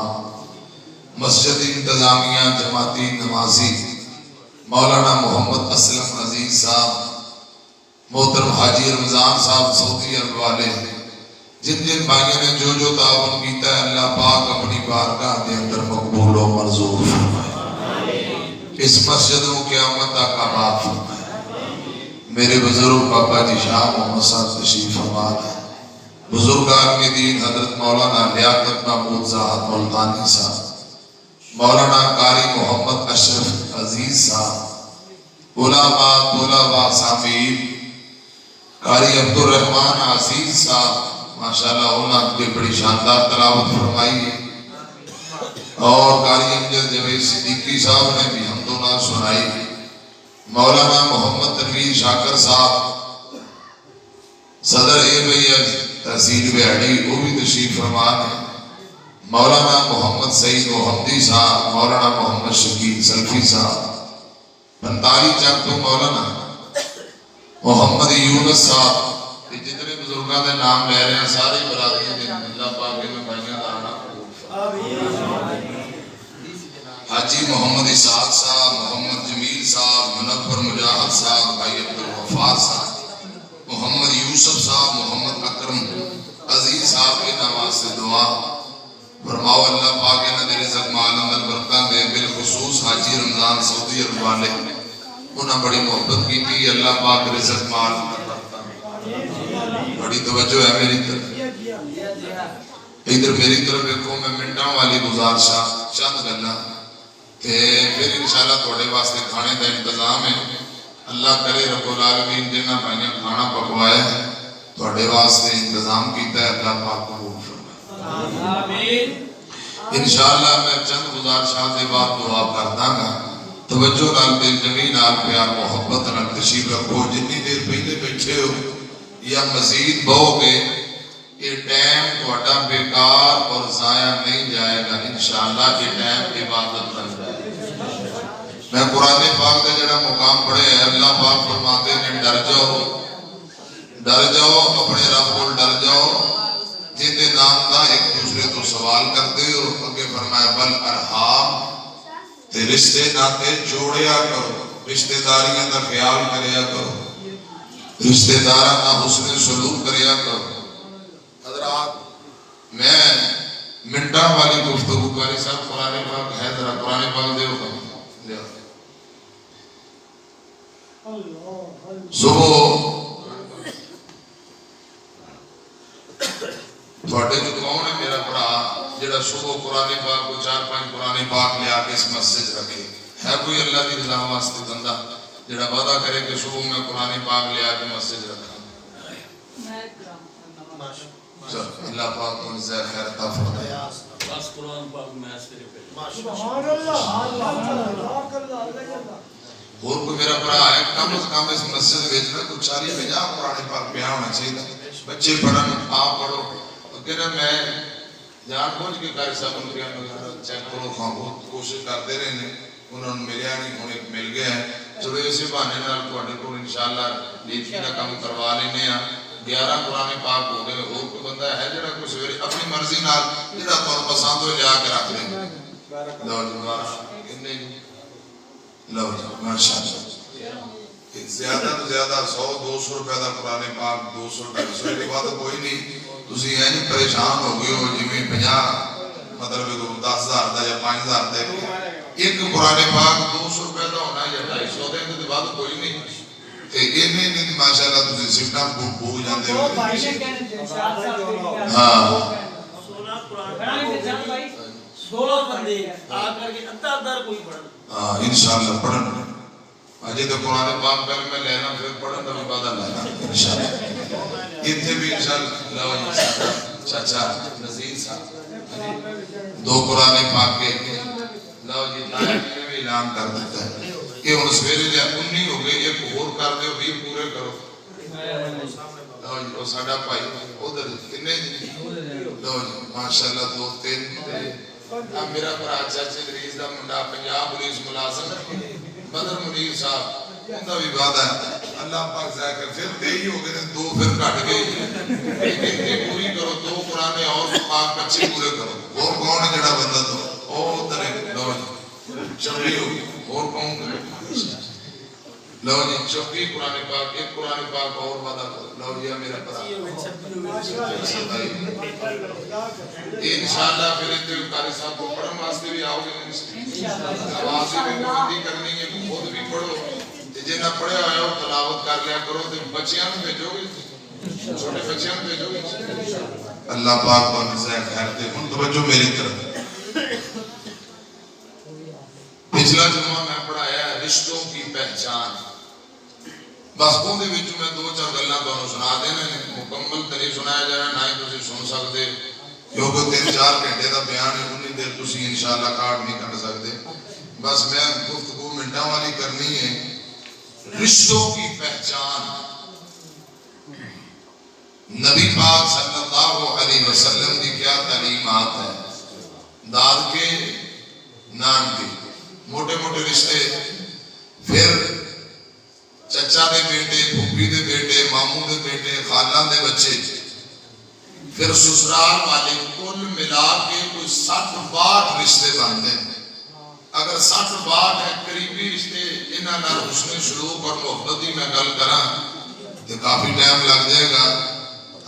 مسجد انتظامیہ جماعتی نمازی مولانا محمد اسلم عزیز صاحب محترم حاجی رمضان صاحب سعودی عرب والے جن جن بھائیوں نے جو جو تعاون کیتا ہے اللہ پاک اپنی بارگاہ دے اندر مقبول و منظور فرمائے اس مسجد کو قیامت تک آباد فرمائے میرے بزرگ بابا جی شاہ محمد صاحب تشریف فرما ہے بزرگان کے دین حضرت مولانا لیاقت محمود زاہد ملتانی صاحب مولانا قاری محمد اشرف عزیز صاحب علماء سامعین قاری عبدالرحمن عزیز صاحب ماشاءاللہ انہوں نے بڑی شاندار تلاوت فرمائی ہے اور قاری امجد جوید صدیقی صاحب نے بھی حمد و نعت سنائی مولانا محمد تنویر شاکر صاحب صدر تحصیل بہاڑی وہ بھی تشریف فرما ہے مولانا محمد سعید محمدی صاحب مولانا محمد شکیل سلفی صاحب پنتالی چک تو مولانا محمد یونس صاحب جتنے بزرگاں دے نام لے رہے ہیں ساری برادریاں دے اللہ پاک کے میں بھائیاں دا آنا حاجی محمد اسحاق صاحب محمد جمیل صاحب منور مجاہد صاحب بھائی عبدالغفار صاحب محمد یوسف صاحب محمد اکرم عزیز صاحب کے نواز سے دعا فرماؤ اللہ پاک نے دے رزق مال اندر برکتاں دے بالخصوص حاجی رمضان سعودی عرب والے انہاں بڑی محبت کی تھی اللہ پاک رزق مال بڑی توجہ ہے میری طرف ادھر میری طرف ایکوں میں منٹاں والی گزارشا چند گلا تے پھر انشاءاللہ توڑے واسطے کھانے دا انتظام ہے اللہ کرے رب العالمین جنہ بھائیاں کھانا پکوائے توڑے واسطے انتظام کیتا ہے اللہ پاک قبول فرمائے انشاءاللہ میں چند گزارشاں دے بعد دعا کرتا گا توجہ نال دل جمی نال پیار محبت نال تشریف رکھو جتنی دیر پہلے بیٹھے ہو یا مزید بہو گے یہ ٹائم توڑا بیکار اور ضائع نہیں جائے گا انشاءاللہ یہ ٹائم عبادت بن جائے گا میں قرآن پاک کا جڑا مقام پڑھے ہے، اللہ پاک فرماتے ہیں ڈر جاؤ اپنے رب کو ڈر جاؤ جن دے نام دا ایک دوسرے تو سوال کرتے ہو. اگے فرمایا بل ارحام تے رشتے ناتے جوڑیا کرو، رشتے داریاں دا خیال کریا کرو، رشتے داراں نال حسن سلوک کریا کرو. حضرات میں منٹاں والی گفتگو کاری صاحب قرآن پاک ہے، ذرا قرآن پاک دیو صبح تھوڑے جو کون ہے میرا بڑا جڑا صبح قرآن پاک کو 4-5 قرآن پاک لے آ کے اس مسجد رکھے؟ ہے کوئی اللہ کی رضا واسطے بندہ جڑا وعدہ کرے کہ صبح میں قرآن پاک لے آ کے مسجد رکھا؟ اللہ پاک کو جزائے خیر عطا فرمائے. بس قرآن پاک میں اسکرے پہ سبحان اللہ اور کوئی میرا بڑا ہے کم از کم اس مسجد بھیجنا کچھ 40-50 قرآن پاک پہ ہونا چاہیے. بچے پڑھن آپ پڑھو. کہنا میں جان پہنچ کے قاری صاحب ان چیک کرو خواہ بہت کوشش کرتے رہے ہیں، انہوں نے ملیا نہیں، ہوں ایک مل گیا ہے. چلو اسی بہانے نال تواڈے کول انشاءاللہ لیتھی کا کام کروا لینے ہیں. 11 قرآن پاک ہو گئے. اور کوئی بندہ ہے جڑا کوئی سویرے اپنی مرضی نال جڑا تمہیں پسند ہو جا کے رکھ لیں. لو جی کتنے لو جی ماشاءاللہ زیادہ تو زیادہ 100-200 روپے دا قرآن پاک 200 روپے سوئی کی بات کوئی نہیں. تسی ہیں جی پریشان ہو گئے ہو جی میں 50 مطلب 10,000 دا یا 5,000 دا ایک قرآن پاک 200 روپے دا ہونا یا 250 دے تو بات کوئی نہیں. اینے نہیں ماشاءاللہ تسی سفٹا بھو جاندے ہو. ہاں 16 قرآن 16 بندے آ کر کے ادھا کوئی پڑھن. ہاں انشاءاللہ پڑھن. اجے تو قرآن پاک پہلے میں لینا پھر پڑھن دا بھی وعدہ لینا انشاءاللہ. اتنے بھی انشاءاللہ لو جی چاچا نذیر صاحب 2 قرآن پاک کے لو جی تاہر نے بھی اعلان کر دیتا ہے کہ ہن سویرے دے 19 ہو گئے، ایک اور کر دیو 20 پورے کرو. لو جی او ساڈا بھائی ادھر کنے لو جی ماشاءاللہ 2-3 میرا بڑا چاچے ادریس دا منڈا پنجاب پولیس ملازم بدر منیر صاحب انہوں بھی وعدہ ہے. اللہ پاک ذائقہ کر پھر 23 ہو گئے 2 پھر کٹ گئی. ایک پوری کرو 2 قرآن اور پاک 25 پورے کرو. اور کون ہے جڑا بندہ تو او ادھر ہے لو جی 26 ہو گئی. اور کون کرے لو جی 26 قرآن پاک. ایک قرآن پاک اور وعدہ کرو. لو جی میرا پرا انشاءاللہ پھر اتنے قاری صاحب کو پڑھن واسطے بھی آؤ گے. آواز بھی بندی کرنی ہے خود بھی پڑھو. جنہ پڑھے ہوئے ہو تلاوت کر لیا کرو. بچیاں میں بھیجو گے، چھوٹے بچیاں میں بھیجو گے. اللہ پاک کو جزائے خیر دے. ان توجہ میری طرف. پچھلا جمعہ میں پڑھایا ہے رشتوں کی پہچان. بس ان دے وچوں میں 2-4 گلاں تانوں سنا دینا نے. مکمل تے نہیں سنایا جانا، نہ ہی تسی سن سکتے کیونکہ 3-4 گھنٹے دا بیان ہے. اتنی دیر تسی انشاءاللہ کاٹ نہیں کر سکتے. بس میں گفتگو منٹاں والی کرنی ہے. رشتوں کی پہچان. نبی پاک صلی اللہ علیہ وسلم کی کیا تعلیمات ہے. داد کے نان کے موٹے موٹے رشتے، پھر چچا دے بیٹے، پھوپھی دے بیٹے، ماموں دے بیٹے، خالہ دے بچے، پھر سسرال والے، کل ملا کے کوئی 60-62 رشتے بنتے ہیں. اگر 60-62 ہے قریبی رشتے، انہاں نال حسن سلوک اور محبت ہی میں گل کراں تو کافی ٹائم لگ جائے گا.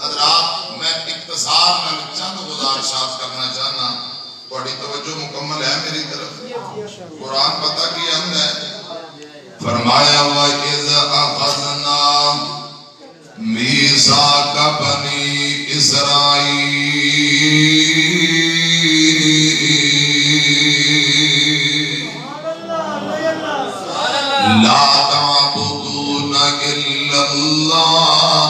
حضرات میں اختصار نال چند گزارشات کرنا چاہنا. تھوڑی توجہ مکمل ہے میری طرف. قرآن پتہ کی ہم ہے فرمایا وَإِذْ أَخَذْنَا مِيثَاقَ بَنِي إِسْرَائِيلَ لَا تَعْبُدُونَ إِلَّا اللَّهَ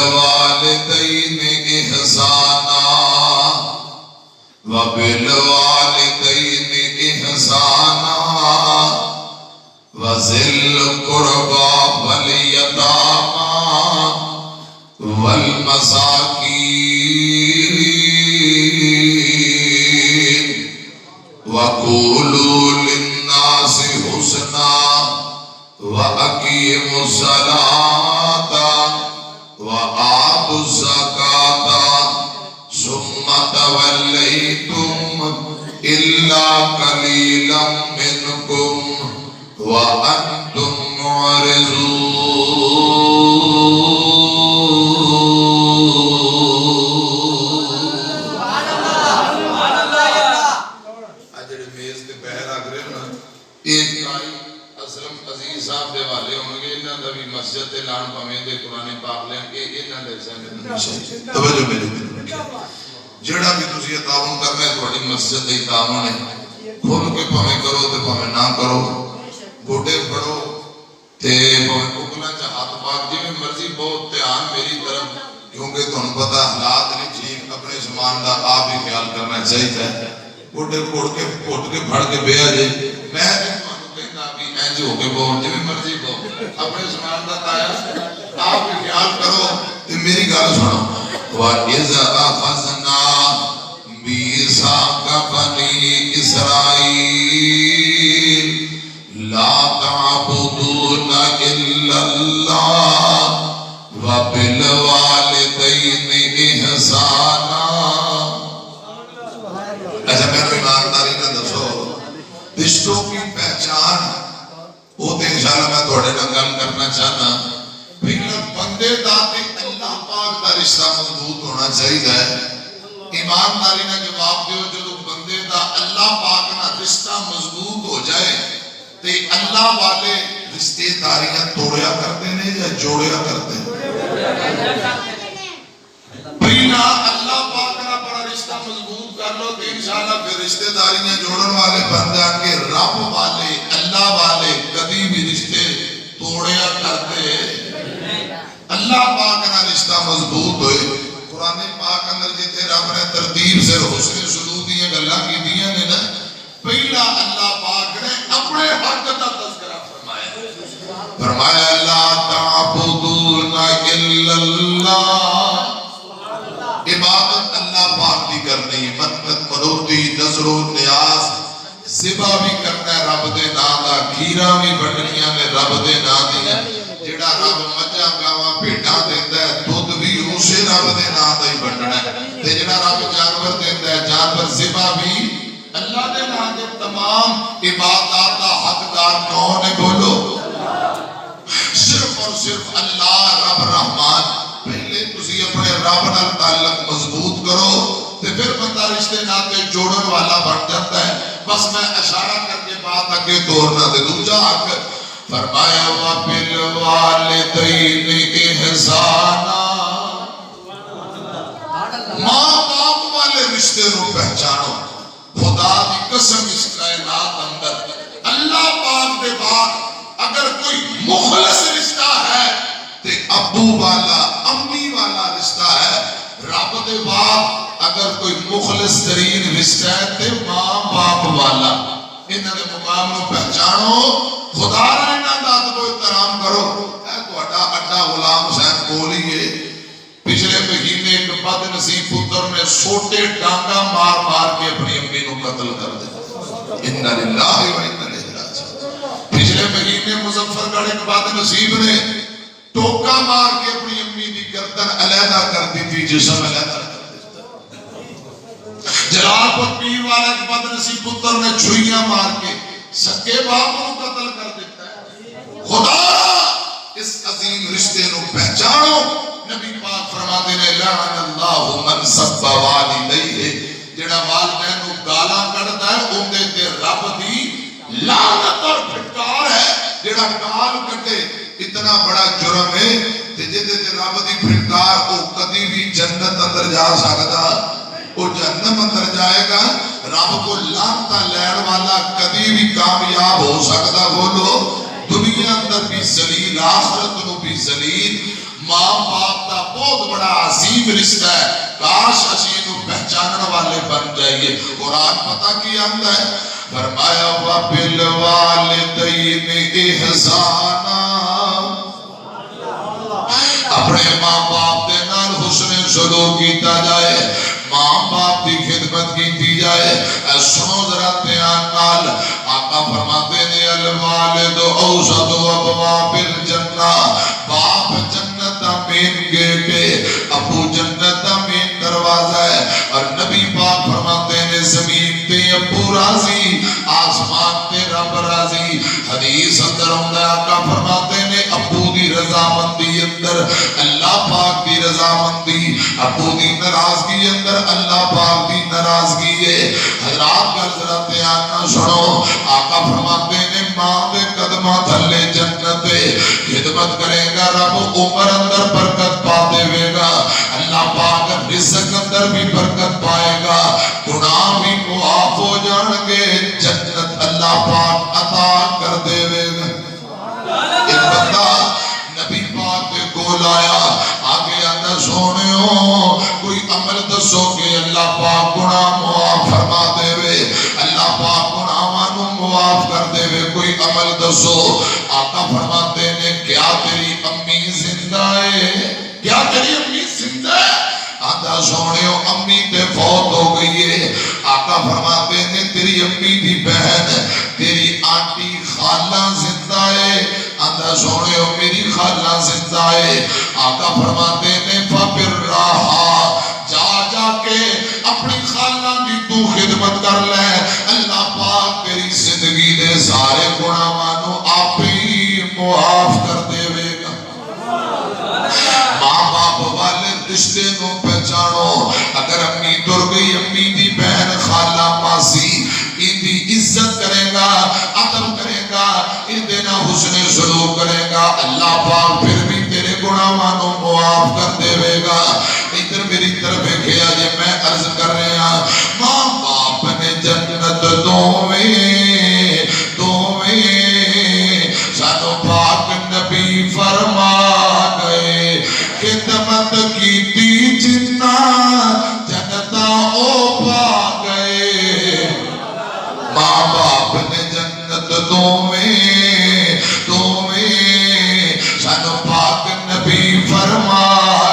وَبِالْوَالِدَيْنِ إِحْسَانًا وَذِي الْقُرْبَى وَالْيَتَامَى وَالْمَسَاكِينِ وَقُولُوا لِلنَّاسِ وَأَقِيمُوا الصَّلَاةَ وَآتُوا الزَّكَاةَ ثُمَّ تَوَلَّيْتُمْ إِلَّا قَلِيلًا مِّنكُمْ وَأَنْتُمْ مسجد اعلان پاویں دے قرآن پاک لین کے انہاں دے سامنے توجہ میری جڑا بھی تسی تعاون کرنا ہے تہاڈی مسجد دی تعاون ہے کھول کے پاویں کرو تے پاویں نہ کرو گوڈے پھڑو تے پاویں کوکلا چ ہاتھ پاک جویں مرضی بہت دھیان میری طرف کیونکہ تانوں پتہ حالات نہیں ٹھیک اپنے زمان دا آپ ہی خیال کرنا چاہیے گوڈے پھوڑ کے پھٹ کے پھڑ کے بیٹھ جے میں جو کہ بہت جو مرضی کو اپنے زمان دا تایا آپ خیال کرو تو میری گال سنو وَإِذَا أَخَذْنَا مِيثَاقَ بَنِي إِسْرَائِيلَ لَا تَعْبُدُونَ إِلَّا اللَّهَ وَبِالْوَالِدَيْنِ إِحْسَانًا ایسا میں نے ایمانداری نہ دسو رشتوں کی پہچان وہ تو انشاءاللہ میں تھوڑے نہ گل کرنا چاہنا پہلا بندے دا تے اللہ پاک دا رشتہ مضبوط ہونا چاہیے ایمانداری نہ جواب دیو جو بندے دا اللہ پاک نہ رشتہ مضبوط ہو جائے تے اللہ والے رشتے داریاں توڑیا کرتے ہیں یا جوڑیا کرتے ہیں پہلا اللہ پاک نہ بڑا رشتہ مضبوط کر لو تو انشاءاللہ پھر رشتے داریاں جوڑن والے بن جان کے رب والے اللہ والے کبھی بھی رشتے توڑیا کرتے اللہ پاک نہ رشتہ مضبوط ہوئے قرآن پاک اندر جیتے رب نے ترتیب سے حسن سلوک دیئے گلہ کی دیئے نے نا پہلا اللہ پاک نے اپنے حق کا تذکرہ فرمایا لا تعبدون الا اللہ عبادت اللہ پاک بھی کرنی منت منوتی نظر و نیاز سبا بھی کرنا ہے رب دے نام دا کھیرا بھی بڑھنیاں نے رب دے نام دیا جڑا رب مجھا گاواں پیٹا دیتا ہے دودھ بھی اسے رب دے نام دا ہی بڑھنا ہے تے جڑا رب جانور دیتا ہے جانور سبا بھی اللہ دے نام دے تمام عبادات دا حقدار کون ہے بولو صرف اور صرف اللہ رب رحمان پہلے تسی اپنے رب نال تعلق مضبوط کرو تے پھر بندہ رشتے ناتے جوڑن والا بن جاتا ہے بس میں اشارہ کر کے بات آگے دورنا دے دوجا حق فرمایا وَبِالْوَالِدَيْنِ إِحْسَانًا ماں باپ والے رشتے رو پہچانو خدا دی قسم اس کائنات اندر اللہ پاک دے بعد اگر کوئی مخلص رشتہ ہے تے ابو والا امی والا رشتہ ہے رب دے بعد اگر کوئی مخلص ترین رشتہ ہے تے ماں باپ والا انہاں دے مقام نو پہچانو خدا را انہاں دا ادب و احترام کرو اے تہاڈا اڈا غلام حسین کولی ہے پچھلے مہینے ایک بد نصیب پتر نے سوٹے ڈانگا مار مار کے اپنی امی نو قتل کر دیا انا للہ و انا الیہ راجعون پچھلے مہینے مظفر گڑھ ایک بد نصیب نے ٹوکا مار کے اپنی امی دی گردن علیحدہ کر دی تھی جسم علیحدہ کر دیتا جلال پور پیر والا ایک بد نصیب پتر نے چھوئیاں مار کے سکے باپ کو قتل کر دیتا ہے خدا اس عظیم رشتے نو پہچانو نبی پاک فرماتے نے لعن اللہ من سب والدیہ جڑا والدین نو گالاں کڈدا ہے اوندے تے رب دی لعنت اور پھٹکار ہے جڑا گال کڈے اتنا بڑا جرم ہے تے جدے تے رب دی پھٹکار او کدی بھی جنت اندر جا سکدا او جہنم اندر جائے گا رب کو لعنت لین والا کدی بھی کامیاب ہو سکدا بولو دنیا اندر بھی ذلیل آخرت نو بھی ذلیل ماں باپ دا بہت بڑا عظیم رشتہ ہے کاش اسی نو پہچانن والے بن جائیے قرآن پتہ کی آندا ہے فرمایا وَبِالْوَالِدَيْنِ إِحْسَانًا اپنے ماں باپ دے نال حسن سلوک کیتا جائے ماں باپ دی خدمت کی جائے سنو ذرا دھیان نال آقا فرماتے ہیں الوالد اوسط ابواب الجنہ، باپ جنت دا مین گیٹ ہے، ابو جنت دا مین دروازہ ہے، اور نبی پاک فرماتے ہیں زمین تے ابو راضی، آسمان تے رب راضی۔ حدیث اندر ہوندہ ہے آقا فرماتے ہیں ابو دی رضامندی اندر اللہ پاک دی رضامندی، ابو دی ناراضگی اندر اللہ پاک دی ناراضگی ہے۔ حضرات گل ذرا دھیان نہ سنو، آقا فرماتے ہیں ماں دے قدمہ تھلے جنت خدمت کرے گا، رب عمر اندر برکت پا دے گا، اللہ پاک رزق اندر بھی برکت پائے گا، گناہ بھی معاف ہو جان گے، جنت اللہ پاک عطا کر دے گا۔ ایک بندہ نبی پاک کے کول آیا، آگے آندہ سونے ہو کوئی عمل دسو کہ اللہ پاک گناہ معاف فرما دے وے، اللہ پاک گناہوں معاف کر دے وے، کوئی عمل دسو۔ آقا فرماتے ہیں کیا تیری امی زندہ ہے؟ کیا تیری امی زندہ ہے؟ آندہ سونے ہو امی تے فوت ہو گئی ہے۔ آقا فرماتے ہیں تیری امی دی بہن تیری آنٹی خالہ زندہ ہے؟ آندہ سونے ہو میری خالہ زندہ ہے۔ آقا فرماتے ہیں فَبِرْ رَحَا، جا جا کے اپنی خالہ کی تو خدمت کر لے، اللہ پاک تیری زندگی دے سارے گناہوں آپ ہی معاف کر دے گا۔ ماں باپ والے رشتے کو پہچانو، اگر امی تر گئی امی دی بہن خالہ ماسی ان دی عزت کرے گا، ادب کرے گا، ان دینا حسن سلوک کرے گا، اللہ پاک پھر بھی تیرے گناہوں معاف کر دے گا۔ ادھر میری طرف کیا جے میں عرض کر رہے ہیں ماں باپ نے جنت سانو پاک نبی فرما گئے، خدمت کی جنہ جنتا او پا گئے، ماں باپ نے جنت سانو پاک نبی فرما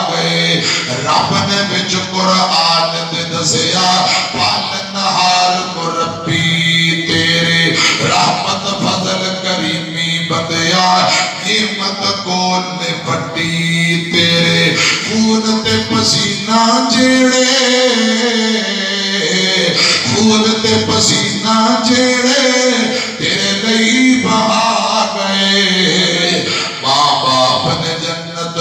گئے۔ رب نے بچ قرآن دے دسیا پالنہار مربی تیرے، رحمت فضل کریمی بندیا نعمت کول نے پٹی تیرے، خون تے پسینہ جیڑے، خون تے پسینہ جیڑے تیرے لئی بہا گئے، ماں باپ نے جنت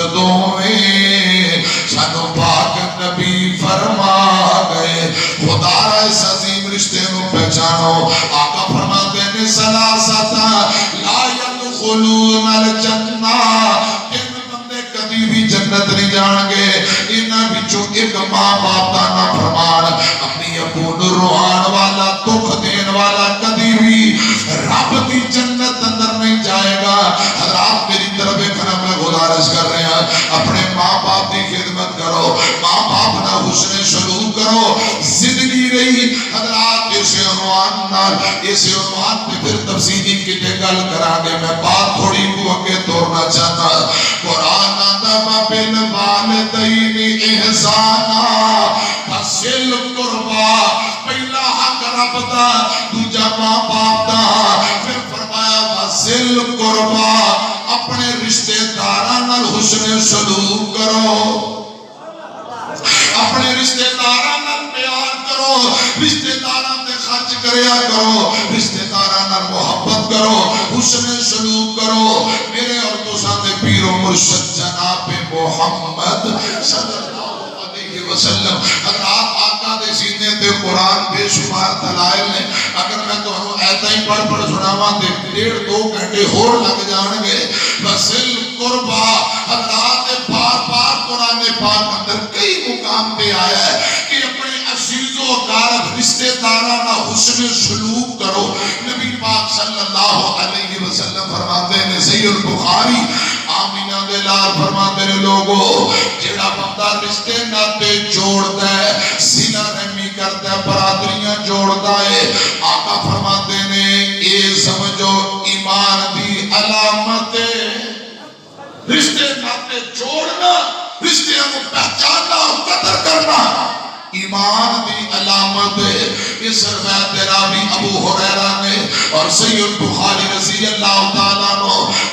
سانو پاک نبی فرما گئے۔ خدا را اس عظیم رشتے نو پہچانو، آقا فرماتے ہیں سلاستا لا يدخلون الجنہ، ان بندے کبھی بھی جنت نہیں جان گے، انہاں بچوں ایک ماں باپ دا نہ فرمان، اپنی ابو نو روحان والا دکھ دین والا کبھی بھی رب دی جنت اندر نہیں جائے گا۔ حضرات میری طرف ایک میں گزارش کر رہے ہیں اپنے ماں باپ کی خدمت کرو، ماں باپ نہ حسن سلوک کرو، زندگی رہی۔ حضرات اسے عنوان پہ پھر تفصیلی کتے گل کرانگے، میں بات تھوڑی کو اگے توڑنا چاہتا۔ قرآن آدھا بالوالدین احسانا، فصل قربا، پہلا حق رب دا، دوجا ماں باپ دا، پھر فرمایا فصل قربا، اپنے رشتے داران حسن سلوک کرو، اپنے رشتے داران پیار کرو، رشتے داران دے خرچ کریا کرو، رشتے داران محبت کرو، حسن سلوک کرو۔ میرے اور دوسرا دے پیر و مرشد جناب محمد صلی اللہ علیہ وسلم، حضرات آقا دے سینے دے قرآن بے شمار دلائل نے، اگر میں تو ایتا ہی پڑھ سناواں دے 1.5-2 گھنٹے ہور لگ جان گے۔ فصل قربا، حضرات بار بار قرآن پاک اندر کئی مقام پہ آیا ہے کہ اپنے عزیز و اقارب رشتے دارانہ حسن سلوک کرو۔ نبی پاک صلی اللہ علیہ وسلم فرماتے ہیں، صحیح البخاری آمینہ دلال فرماتے ہیں لوگوں جڑا بندہ رشتے ناتے جوڑتا ہے، صلہ رحمی کرتا ہے، برادریاں جوڑتا ہے، آقا فرماتے ہیں اے سمجھو ایمان دی علامت ہے۔ رشتے ناتے جوڑنا، رشتے کو پہچاننا اور قدر کرنا ایمان دی علامت ہے۔ اس روایت راوی ابو ہریرہ نے اور سید بخاری رضی اللہ تعالیٰ عنہ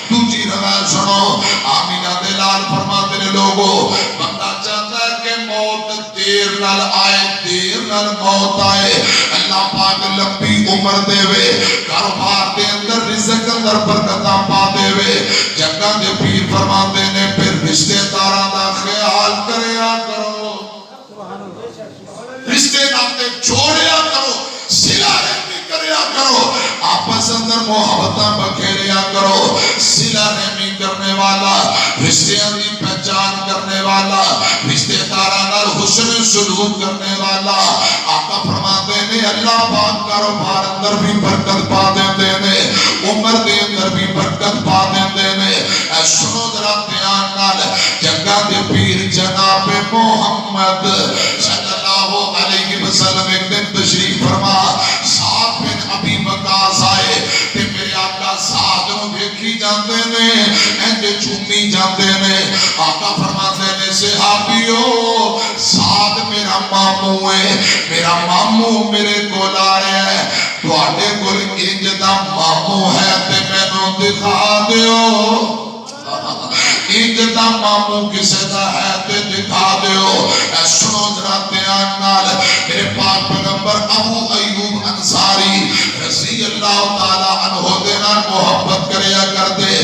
دوسری روایت سنو، آمینہ دلال فرماتے ہیں لوگوں بندہ چاہتا ہے کہ موت دیر نال آئے، دیر نال موت آئے، اللہ پاک لمبی عمر دے وے، کاروبار دے اندر رزق اندر برکتاں پا دے وے۔ جگہ دے پیر فرماتے ہیں پھر رشتے داراں دا خیال کریا کرو، رشتے ناتے چھوڑیا کرو، صلہ رحمی کریا کرو، آپس اندر محبتاں بکھیریا کرو۔ صلہ رحمی کرنے والا، رشتیاں دی پہچان کرنے والا، رشتے داراں نال حسن سلوک کرنے والا، آقا فرماتے ہیں اللہ پاک کاروبار اندر بھی برکت پا دیندے نے، عمر دے اندر بھی برکت پا دیندے نے۔ اے سنو ذرا دھیان نال، جگہ دے پیر جناب محمد صلی اللہ علیہ وسلم ایک دن تشریف فرما، سعد بن ابی وقاص آئے تے میرے آقا سعد نو دیکھی جاندے نے، انجے چومی جاندے نے۔ آقا فرماتے نے صحابیو سعد میرا ماموں ہے، میرا ماموں میرے کول آ رہا ہے، تواڈے کول انج دا ماموں ہے تے مینوں دکھا دیو، انج دا ماموں کسے دا ہے تے دکھا دیو۔ اے سنو ذرا دھیان نال، میرے پاک پیغمبر ابو ایوب انصاری رضی اللہ تعالیٰ عنہ دے نال محبت کریا کر دے۔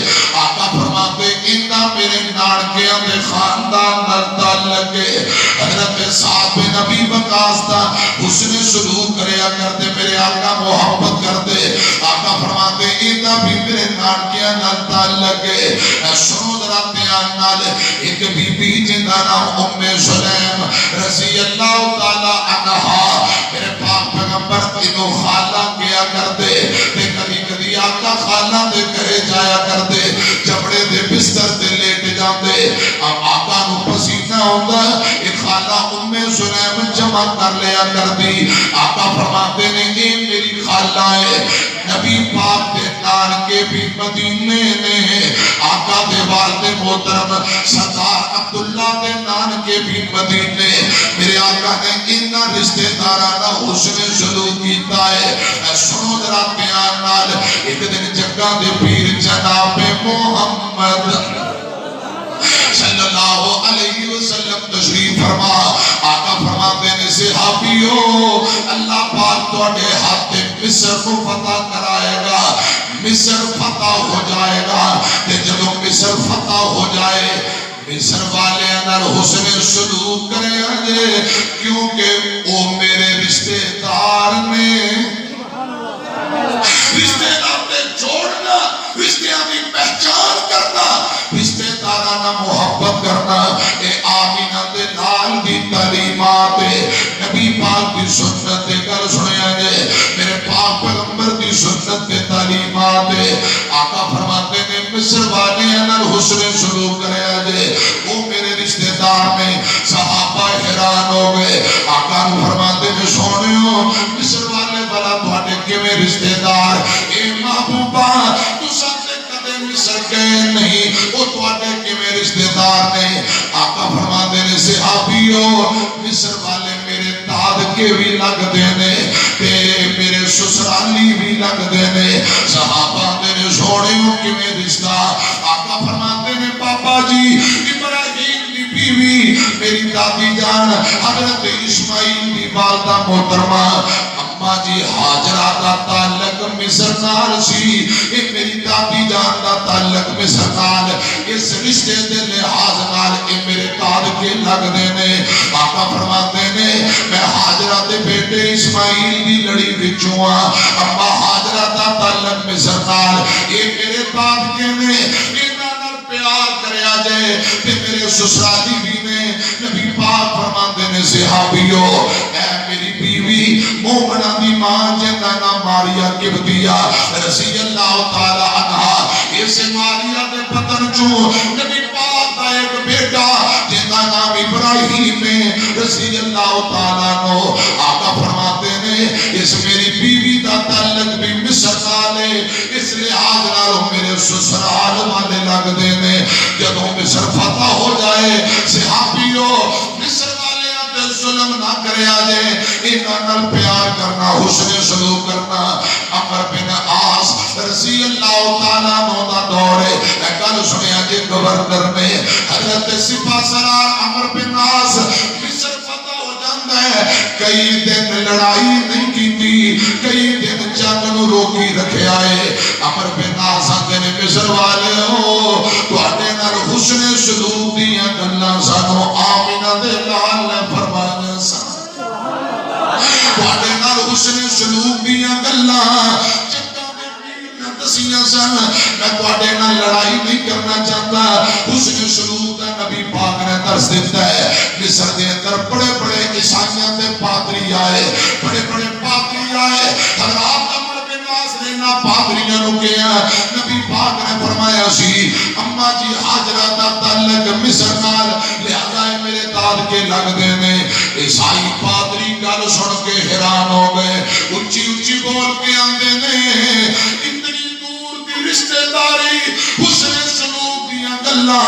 آقا فرماتے انہاں میرے نانکیاں دے خاندان نال تعلق ہے، حضرت سعد بن ابی وقاص دا حسن سلوک کریا کر دے، میرے آقا محبت کر دے۔ آقا فرماتے انہاں بھی میرے نانکیاں نال تعلق ہے۔ اے سنو ذرا دھیان نال، ایک بی بی جن دا نام ام سلیم رضی اللہ تعالیٰ عنہا، میرے پاک پیغمبر انہوں خالہ کیا کر دے تے کبھی کبھی آقا خالہ دے کرے جایا کر دے، جبڑے دے بستر دے لیٹ جاندے، اب آقا نو پسینہ ہوتا ایک خالہ ام سلیم جمع کر لیا کر دی۔ آقا فرماتے نے اے میری خالہ ہے، نبی پاک دے نانکے بھی مدینے نے، آقا دے والد محترم سردار عبداللہ دے نانکے بھی مدینے، میرے آقا نے انہاں رشتے دارانہ حسن سلوک کیتا ہے۔ اے سنو ذرا دھیان نال، ایک دن جگہ دے پیر جناب محمد صلی اللہ علیہ وسلم تشریف فرما، آقا فرماتے ہیں صحابیو اللہ پاک تواڈے ہاتھ مصر کو فتح کرائے گا، مصر فتح ہو جائے گا، تے جدوں مصر فتح ہو جائے مصر والے اندر حسن سلوک کرے آجے، کیونکہ وہ میرے رشتے دار نے۔ رشتے ناتے جوڑنا، رشتیاں دی پہچان کرنا، رشتے دارانہ محبت کرنا، اے آمینہ دے لال دی تعلیمات نبی پاک دی سنت دے کر سنے آجے، میرے پاک پیغمبر دی سنت دے تعلیمات آقا فرماتے نے مصر والے انر حسن سلوک کرے آجے، وہ میرے رشتے دار میں صحابہ حیران ہو گئے۔ آقا فرماتے نے سونیو مصر والے بلا تواڈے کیویں رشتے دار، اے محبوبہ تو ساتھے کدے مصر گئے نہیں، وہ تواڈے کیویں رشتے دار نے۔ آقا فرماتے نے صحابیو مصر والے میرے دادکے بھی لگ دینے تے میرے سسرالی بھی لگ دینے۔ صحابہ نے سونیو کیویں رشتہ، آقا فرماتے نے پاپا جی ابراہیم دی بیوی میری دادی جان حضرت اسماعیل دی والدہ محترمہ اماں جی حاجرہ دا تعلق مصر نال سی، ایک میری دادی جان دا تعلق مصر نال، اس رشتے دے لحاظ نال اے میرے دادکے لگ دینے۔ آقا فرماتے نے میں حاجرہ دے بیٹے اسماعیل دی لڑی وچوں اماں حاجرہ دا تعلق مصر نال، اے میرے دادکے نے پیار کریا جائے تے میرے سسرالی بھی نے۔ نبی پاک فرماتے نے صحابیو اے میری بیوی مومنہ دی ماں جنہ نام ماریا قبطیہ رضی اللہ تعالی عنہ، اس ماریا دے پتن چوں نبی پاک دا ایک بیٹا جنہ نام ابراہیم رضی اللہ تعالی عنہ۔ آقا فرماتے نے اس میری بیوی دا تعلق بھی مصر نالے، اس لحاظ نالوں میرے سسرال والے لگ دینے۔ جدوں مصر فتح ہو جائے صحابیوں مصر والے تے ظلم ظلم نہ کریا جے انہاں نال پیار کرنا حسن سلوک کرنا عمر بن عاص رضی اللہ تعالیٰ عنہ دا دور ہے گل سنیا جے گورنر نے حضرت سپاہ سالار عمر بن عاص مصر فتح ہو جاندہ ہے کئی دن لڑائی نہیں کی تھی کئی دن جنگ نو روکی رکھے آئے عمر بن عاص آتے نے مصر والے ہو تو آتے نال حسن سلوک دیا گلہ سانو آمینہ دے لال نے فرمایا سانو تو نال حسن سلوک دیا گلہ دسیاں سن میں تواڈے نال لڑائی نہیں کرنا چاہتا حسن سلوک دا نبی پاک نے درس دیتا ہے مصر دے اندر بڑے بڑے عیسائیاں تے پادری آئے بڑے بڑے پادری آئے حضرات عمر بن عاص نے نا پادریاں نو کہیا نبی پاک نے فرمایا سی اما جی حاجرہ دا تعلق مصر نال لہذا میرے داد کے لگ دے نے عیسائی پادری گل سن کے حیران ہو گئے اونچی اونچی بول کے آندے نے رشتہ داری حسن سلوک دیا گلہ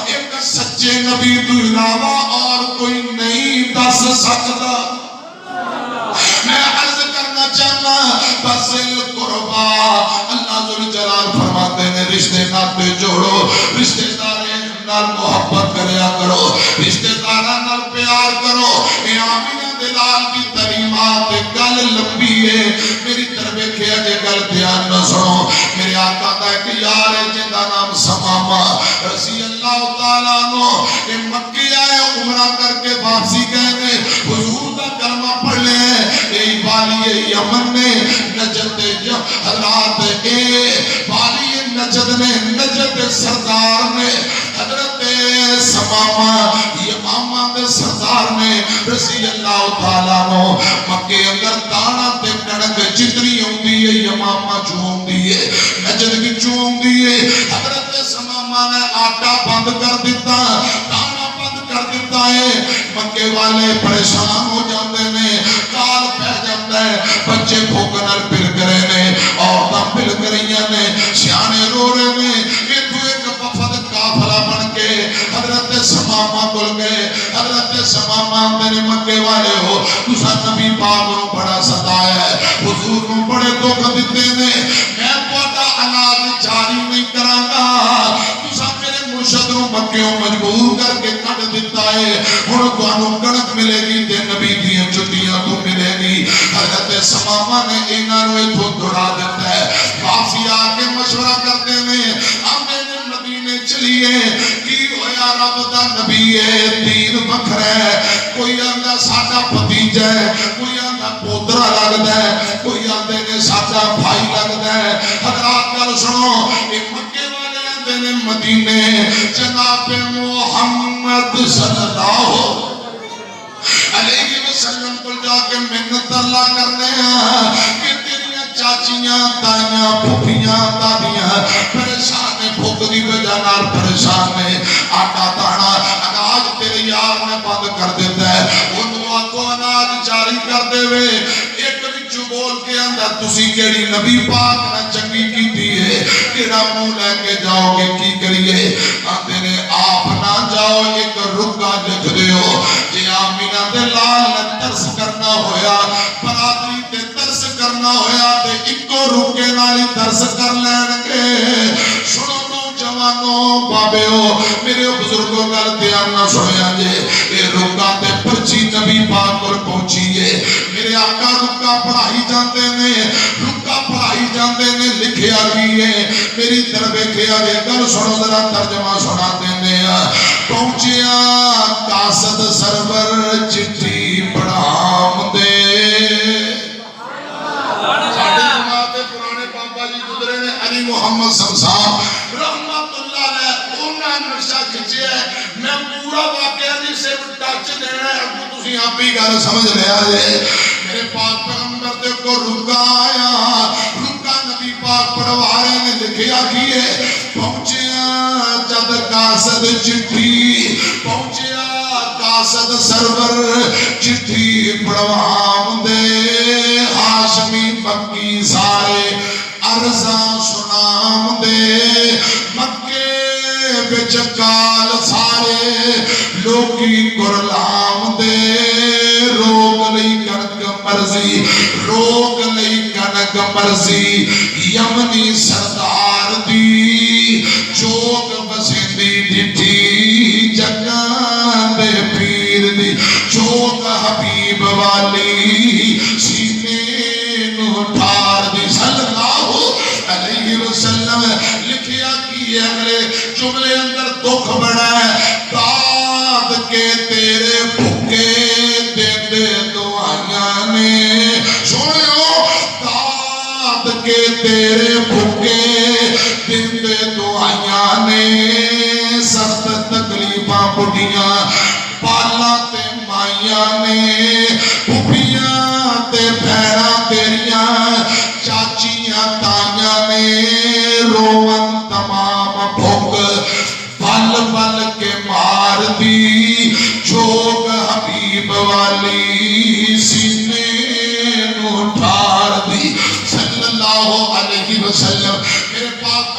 ایک سچے نبی تو علاوہ اور کوئی نہیں دس سکتا میں عرض کرنا چاہنا بس القربہ اللہ ذوالجلال فرماتے ہیں رشتے ناتے جوڑو رشتے دارے نال محبت کریا کرو رشتے دارہ نال پیار کرو اے آمینہ دلال کی تریمات گل لمبی ہے میری طرف کیا جے گل دھیان نہ سنو میرے آقا دا ایک یار ہے جن دا نام سمامہ رضی اللہ تعالیٰ عنہ کہ مکہ آئے عمرہ کر کے واپسی کہنے حضور دا کلمہ پڑھ لے اے بالی یمن نے نجد حضرات اے بالی نجد نے نجد سردار نے حضرت سمامہ یمامہ دے سردار نے رضی اللہ تعالیٰ عنہ مکہ اندر دانا تے کڑک جتنی ہوندی ہے یمامہ جو ہوندی ہے نجد کی جو ہوندی ہے حضرت سمامہ نے آٹا بند کر دیتا دانا بند کر دیتا ہے مکہ والے پریشان ہو جاندے نے کال پہ جاندہ ہے بچے بھوکنر پھر کرے نے عورتاں پھر کریاں نے سیانے رو رہے نے یہ تو ایک وفد کافلہ بن کے حضرت سمامہ کل گئے حضرت سمامہ میرے مکے والے ہو تُسا نبی پاک نو بڑا ستایا ہے حضور نو بڑے دکھ دیتے نے میں پوٹا اناج جاری نہیں کرانگا تُسا میرے مرشد نو مکیوں مجبور کر کے کٹ دیتا ہے انہوں تو انہوں کنک ملے گی تے نبی دیاں چھٹیاں تو ملے گی حضرت سمامہ نے انہوں نے تو دڑا دیتا ہے واپسی آکے مشورہ کرتے ہیں ہمیں مدینے چلیے کی ہویا رب دا نبی ہے دین بکھر ہے کوئی آنگا ساڑھا پتیجہ ہے کوئی آنگا پودرہ لگتا ہے کوئی آندے نے ساڑھا بھائی لگتا ہے حضرات کل سنو ایک مکے والے آندے نے مدینے جناب محمد صلی اللہ علیہ وسلم کو جا کے منت اللہ کرنے ہیں کہ تیریاں چاچیاں تائیاں پھوپیاں دادیاں پریشان ہے بھوک دی وجہ نال پریشان ہے آٹا دانا اناج تیرے یار نے بند کر دیتا ہے ان دعا کو اناج جاری کر دے وے ایک وچو بول کے اندر تسی کیڑی نبی پاک نے چنگی کی دی ہے کیڑا منہ لے کے جاؤ گے کی کریے آتے نے آپ نہ جاؤ ایک رکا لکھ دیو جی آمینہ دے لال نے ترس کرنا ہویا برادری تے ترس کرنا ہویا تے ایکو رکے نالی ترس کر لین کے سنو نوجوانوں بابیو میرے بزرگوں گل دھیان نہ سنیا جے اے رکا تے پرچی نبی پاک پر پہنچیے میرے آقا رکا پڑھائی جاندے نے رکا پڑھائی جاندے نے لکھیا گئے میری طرف کیا گئے گل سنو ذرا ترجمہ سنا دینے پہنچیا قاصد سرور چٹھی پڑھام دے علی محمد صاحب رحمت اللہ علیہ انہاں نقشہ کھچے ہے میں پورا واقعہ دی سے ٹچ دینا ہے اب تسی آپ ہی گل سمجھ لیا جے میرے پاک پیغمبر دے کو رکا آیا رکا نبی پاک پڑھوارے نے لکھیا کیے پہنچیا جب قاصد چٹھی پہنچیا قاصد سرور چٹھی پڑھوام دے ہاشمی مکی سارے عرضاں سنام دے مکے بچکال سارے لوکی کرلام دے روک لئی کنک مرضی روک لئی کنک مرضی یمنی سردار دی چوک بسیندی ڈٹھی جگان دے پیر دی چوک حبیب والی سینے نو ٹھار دی صلی اللہ علیہ وسلم لکھیا کی اگلے جملے اندر دکھ بڑا ہے داد کے تیرے بھکے دے دعائیاں نے سنو داد کے تیرے بھکے دے دعائیاں نے سخت تکلیفاں بڑھیاں پالا تے مائیاں نے پھپھیاں تے بھیڑاں تیریاں چاچیاں تائیاں نے رومن تمام بھوک پل پل کے مار دی چوک حبیب والی سینے نو ٹھار دی صلی اللہ علیہ وسلم میرے پاک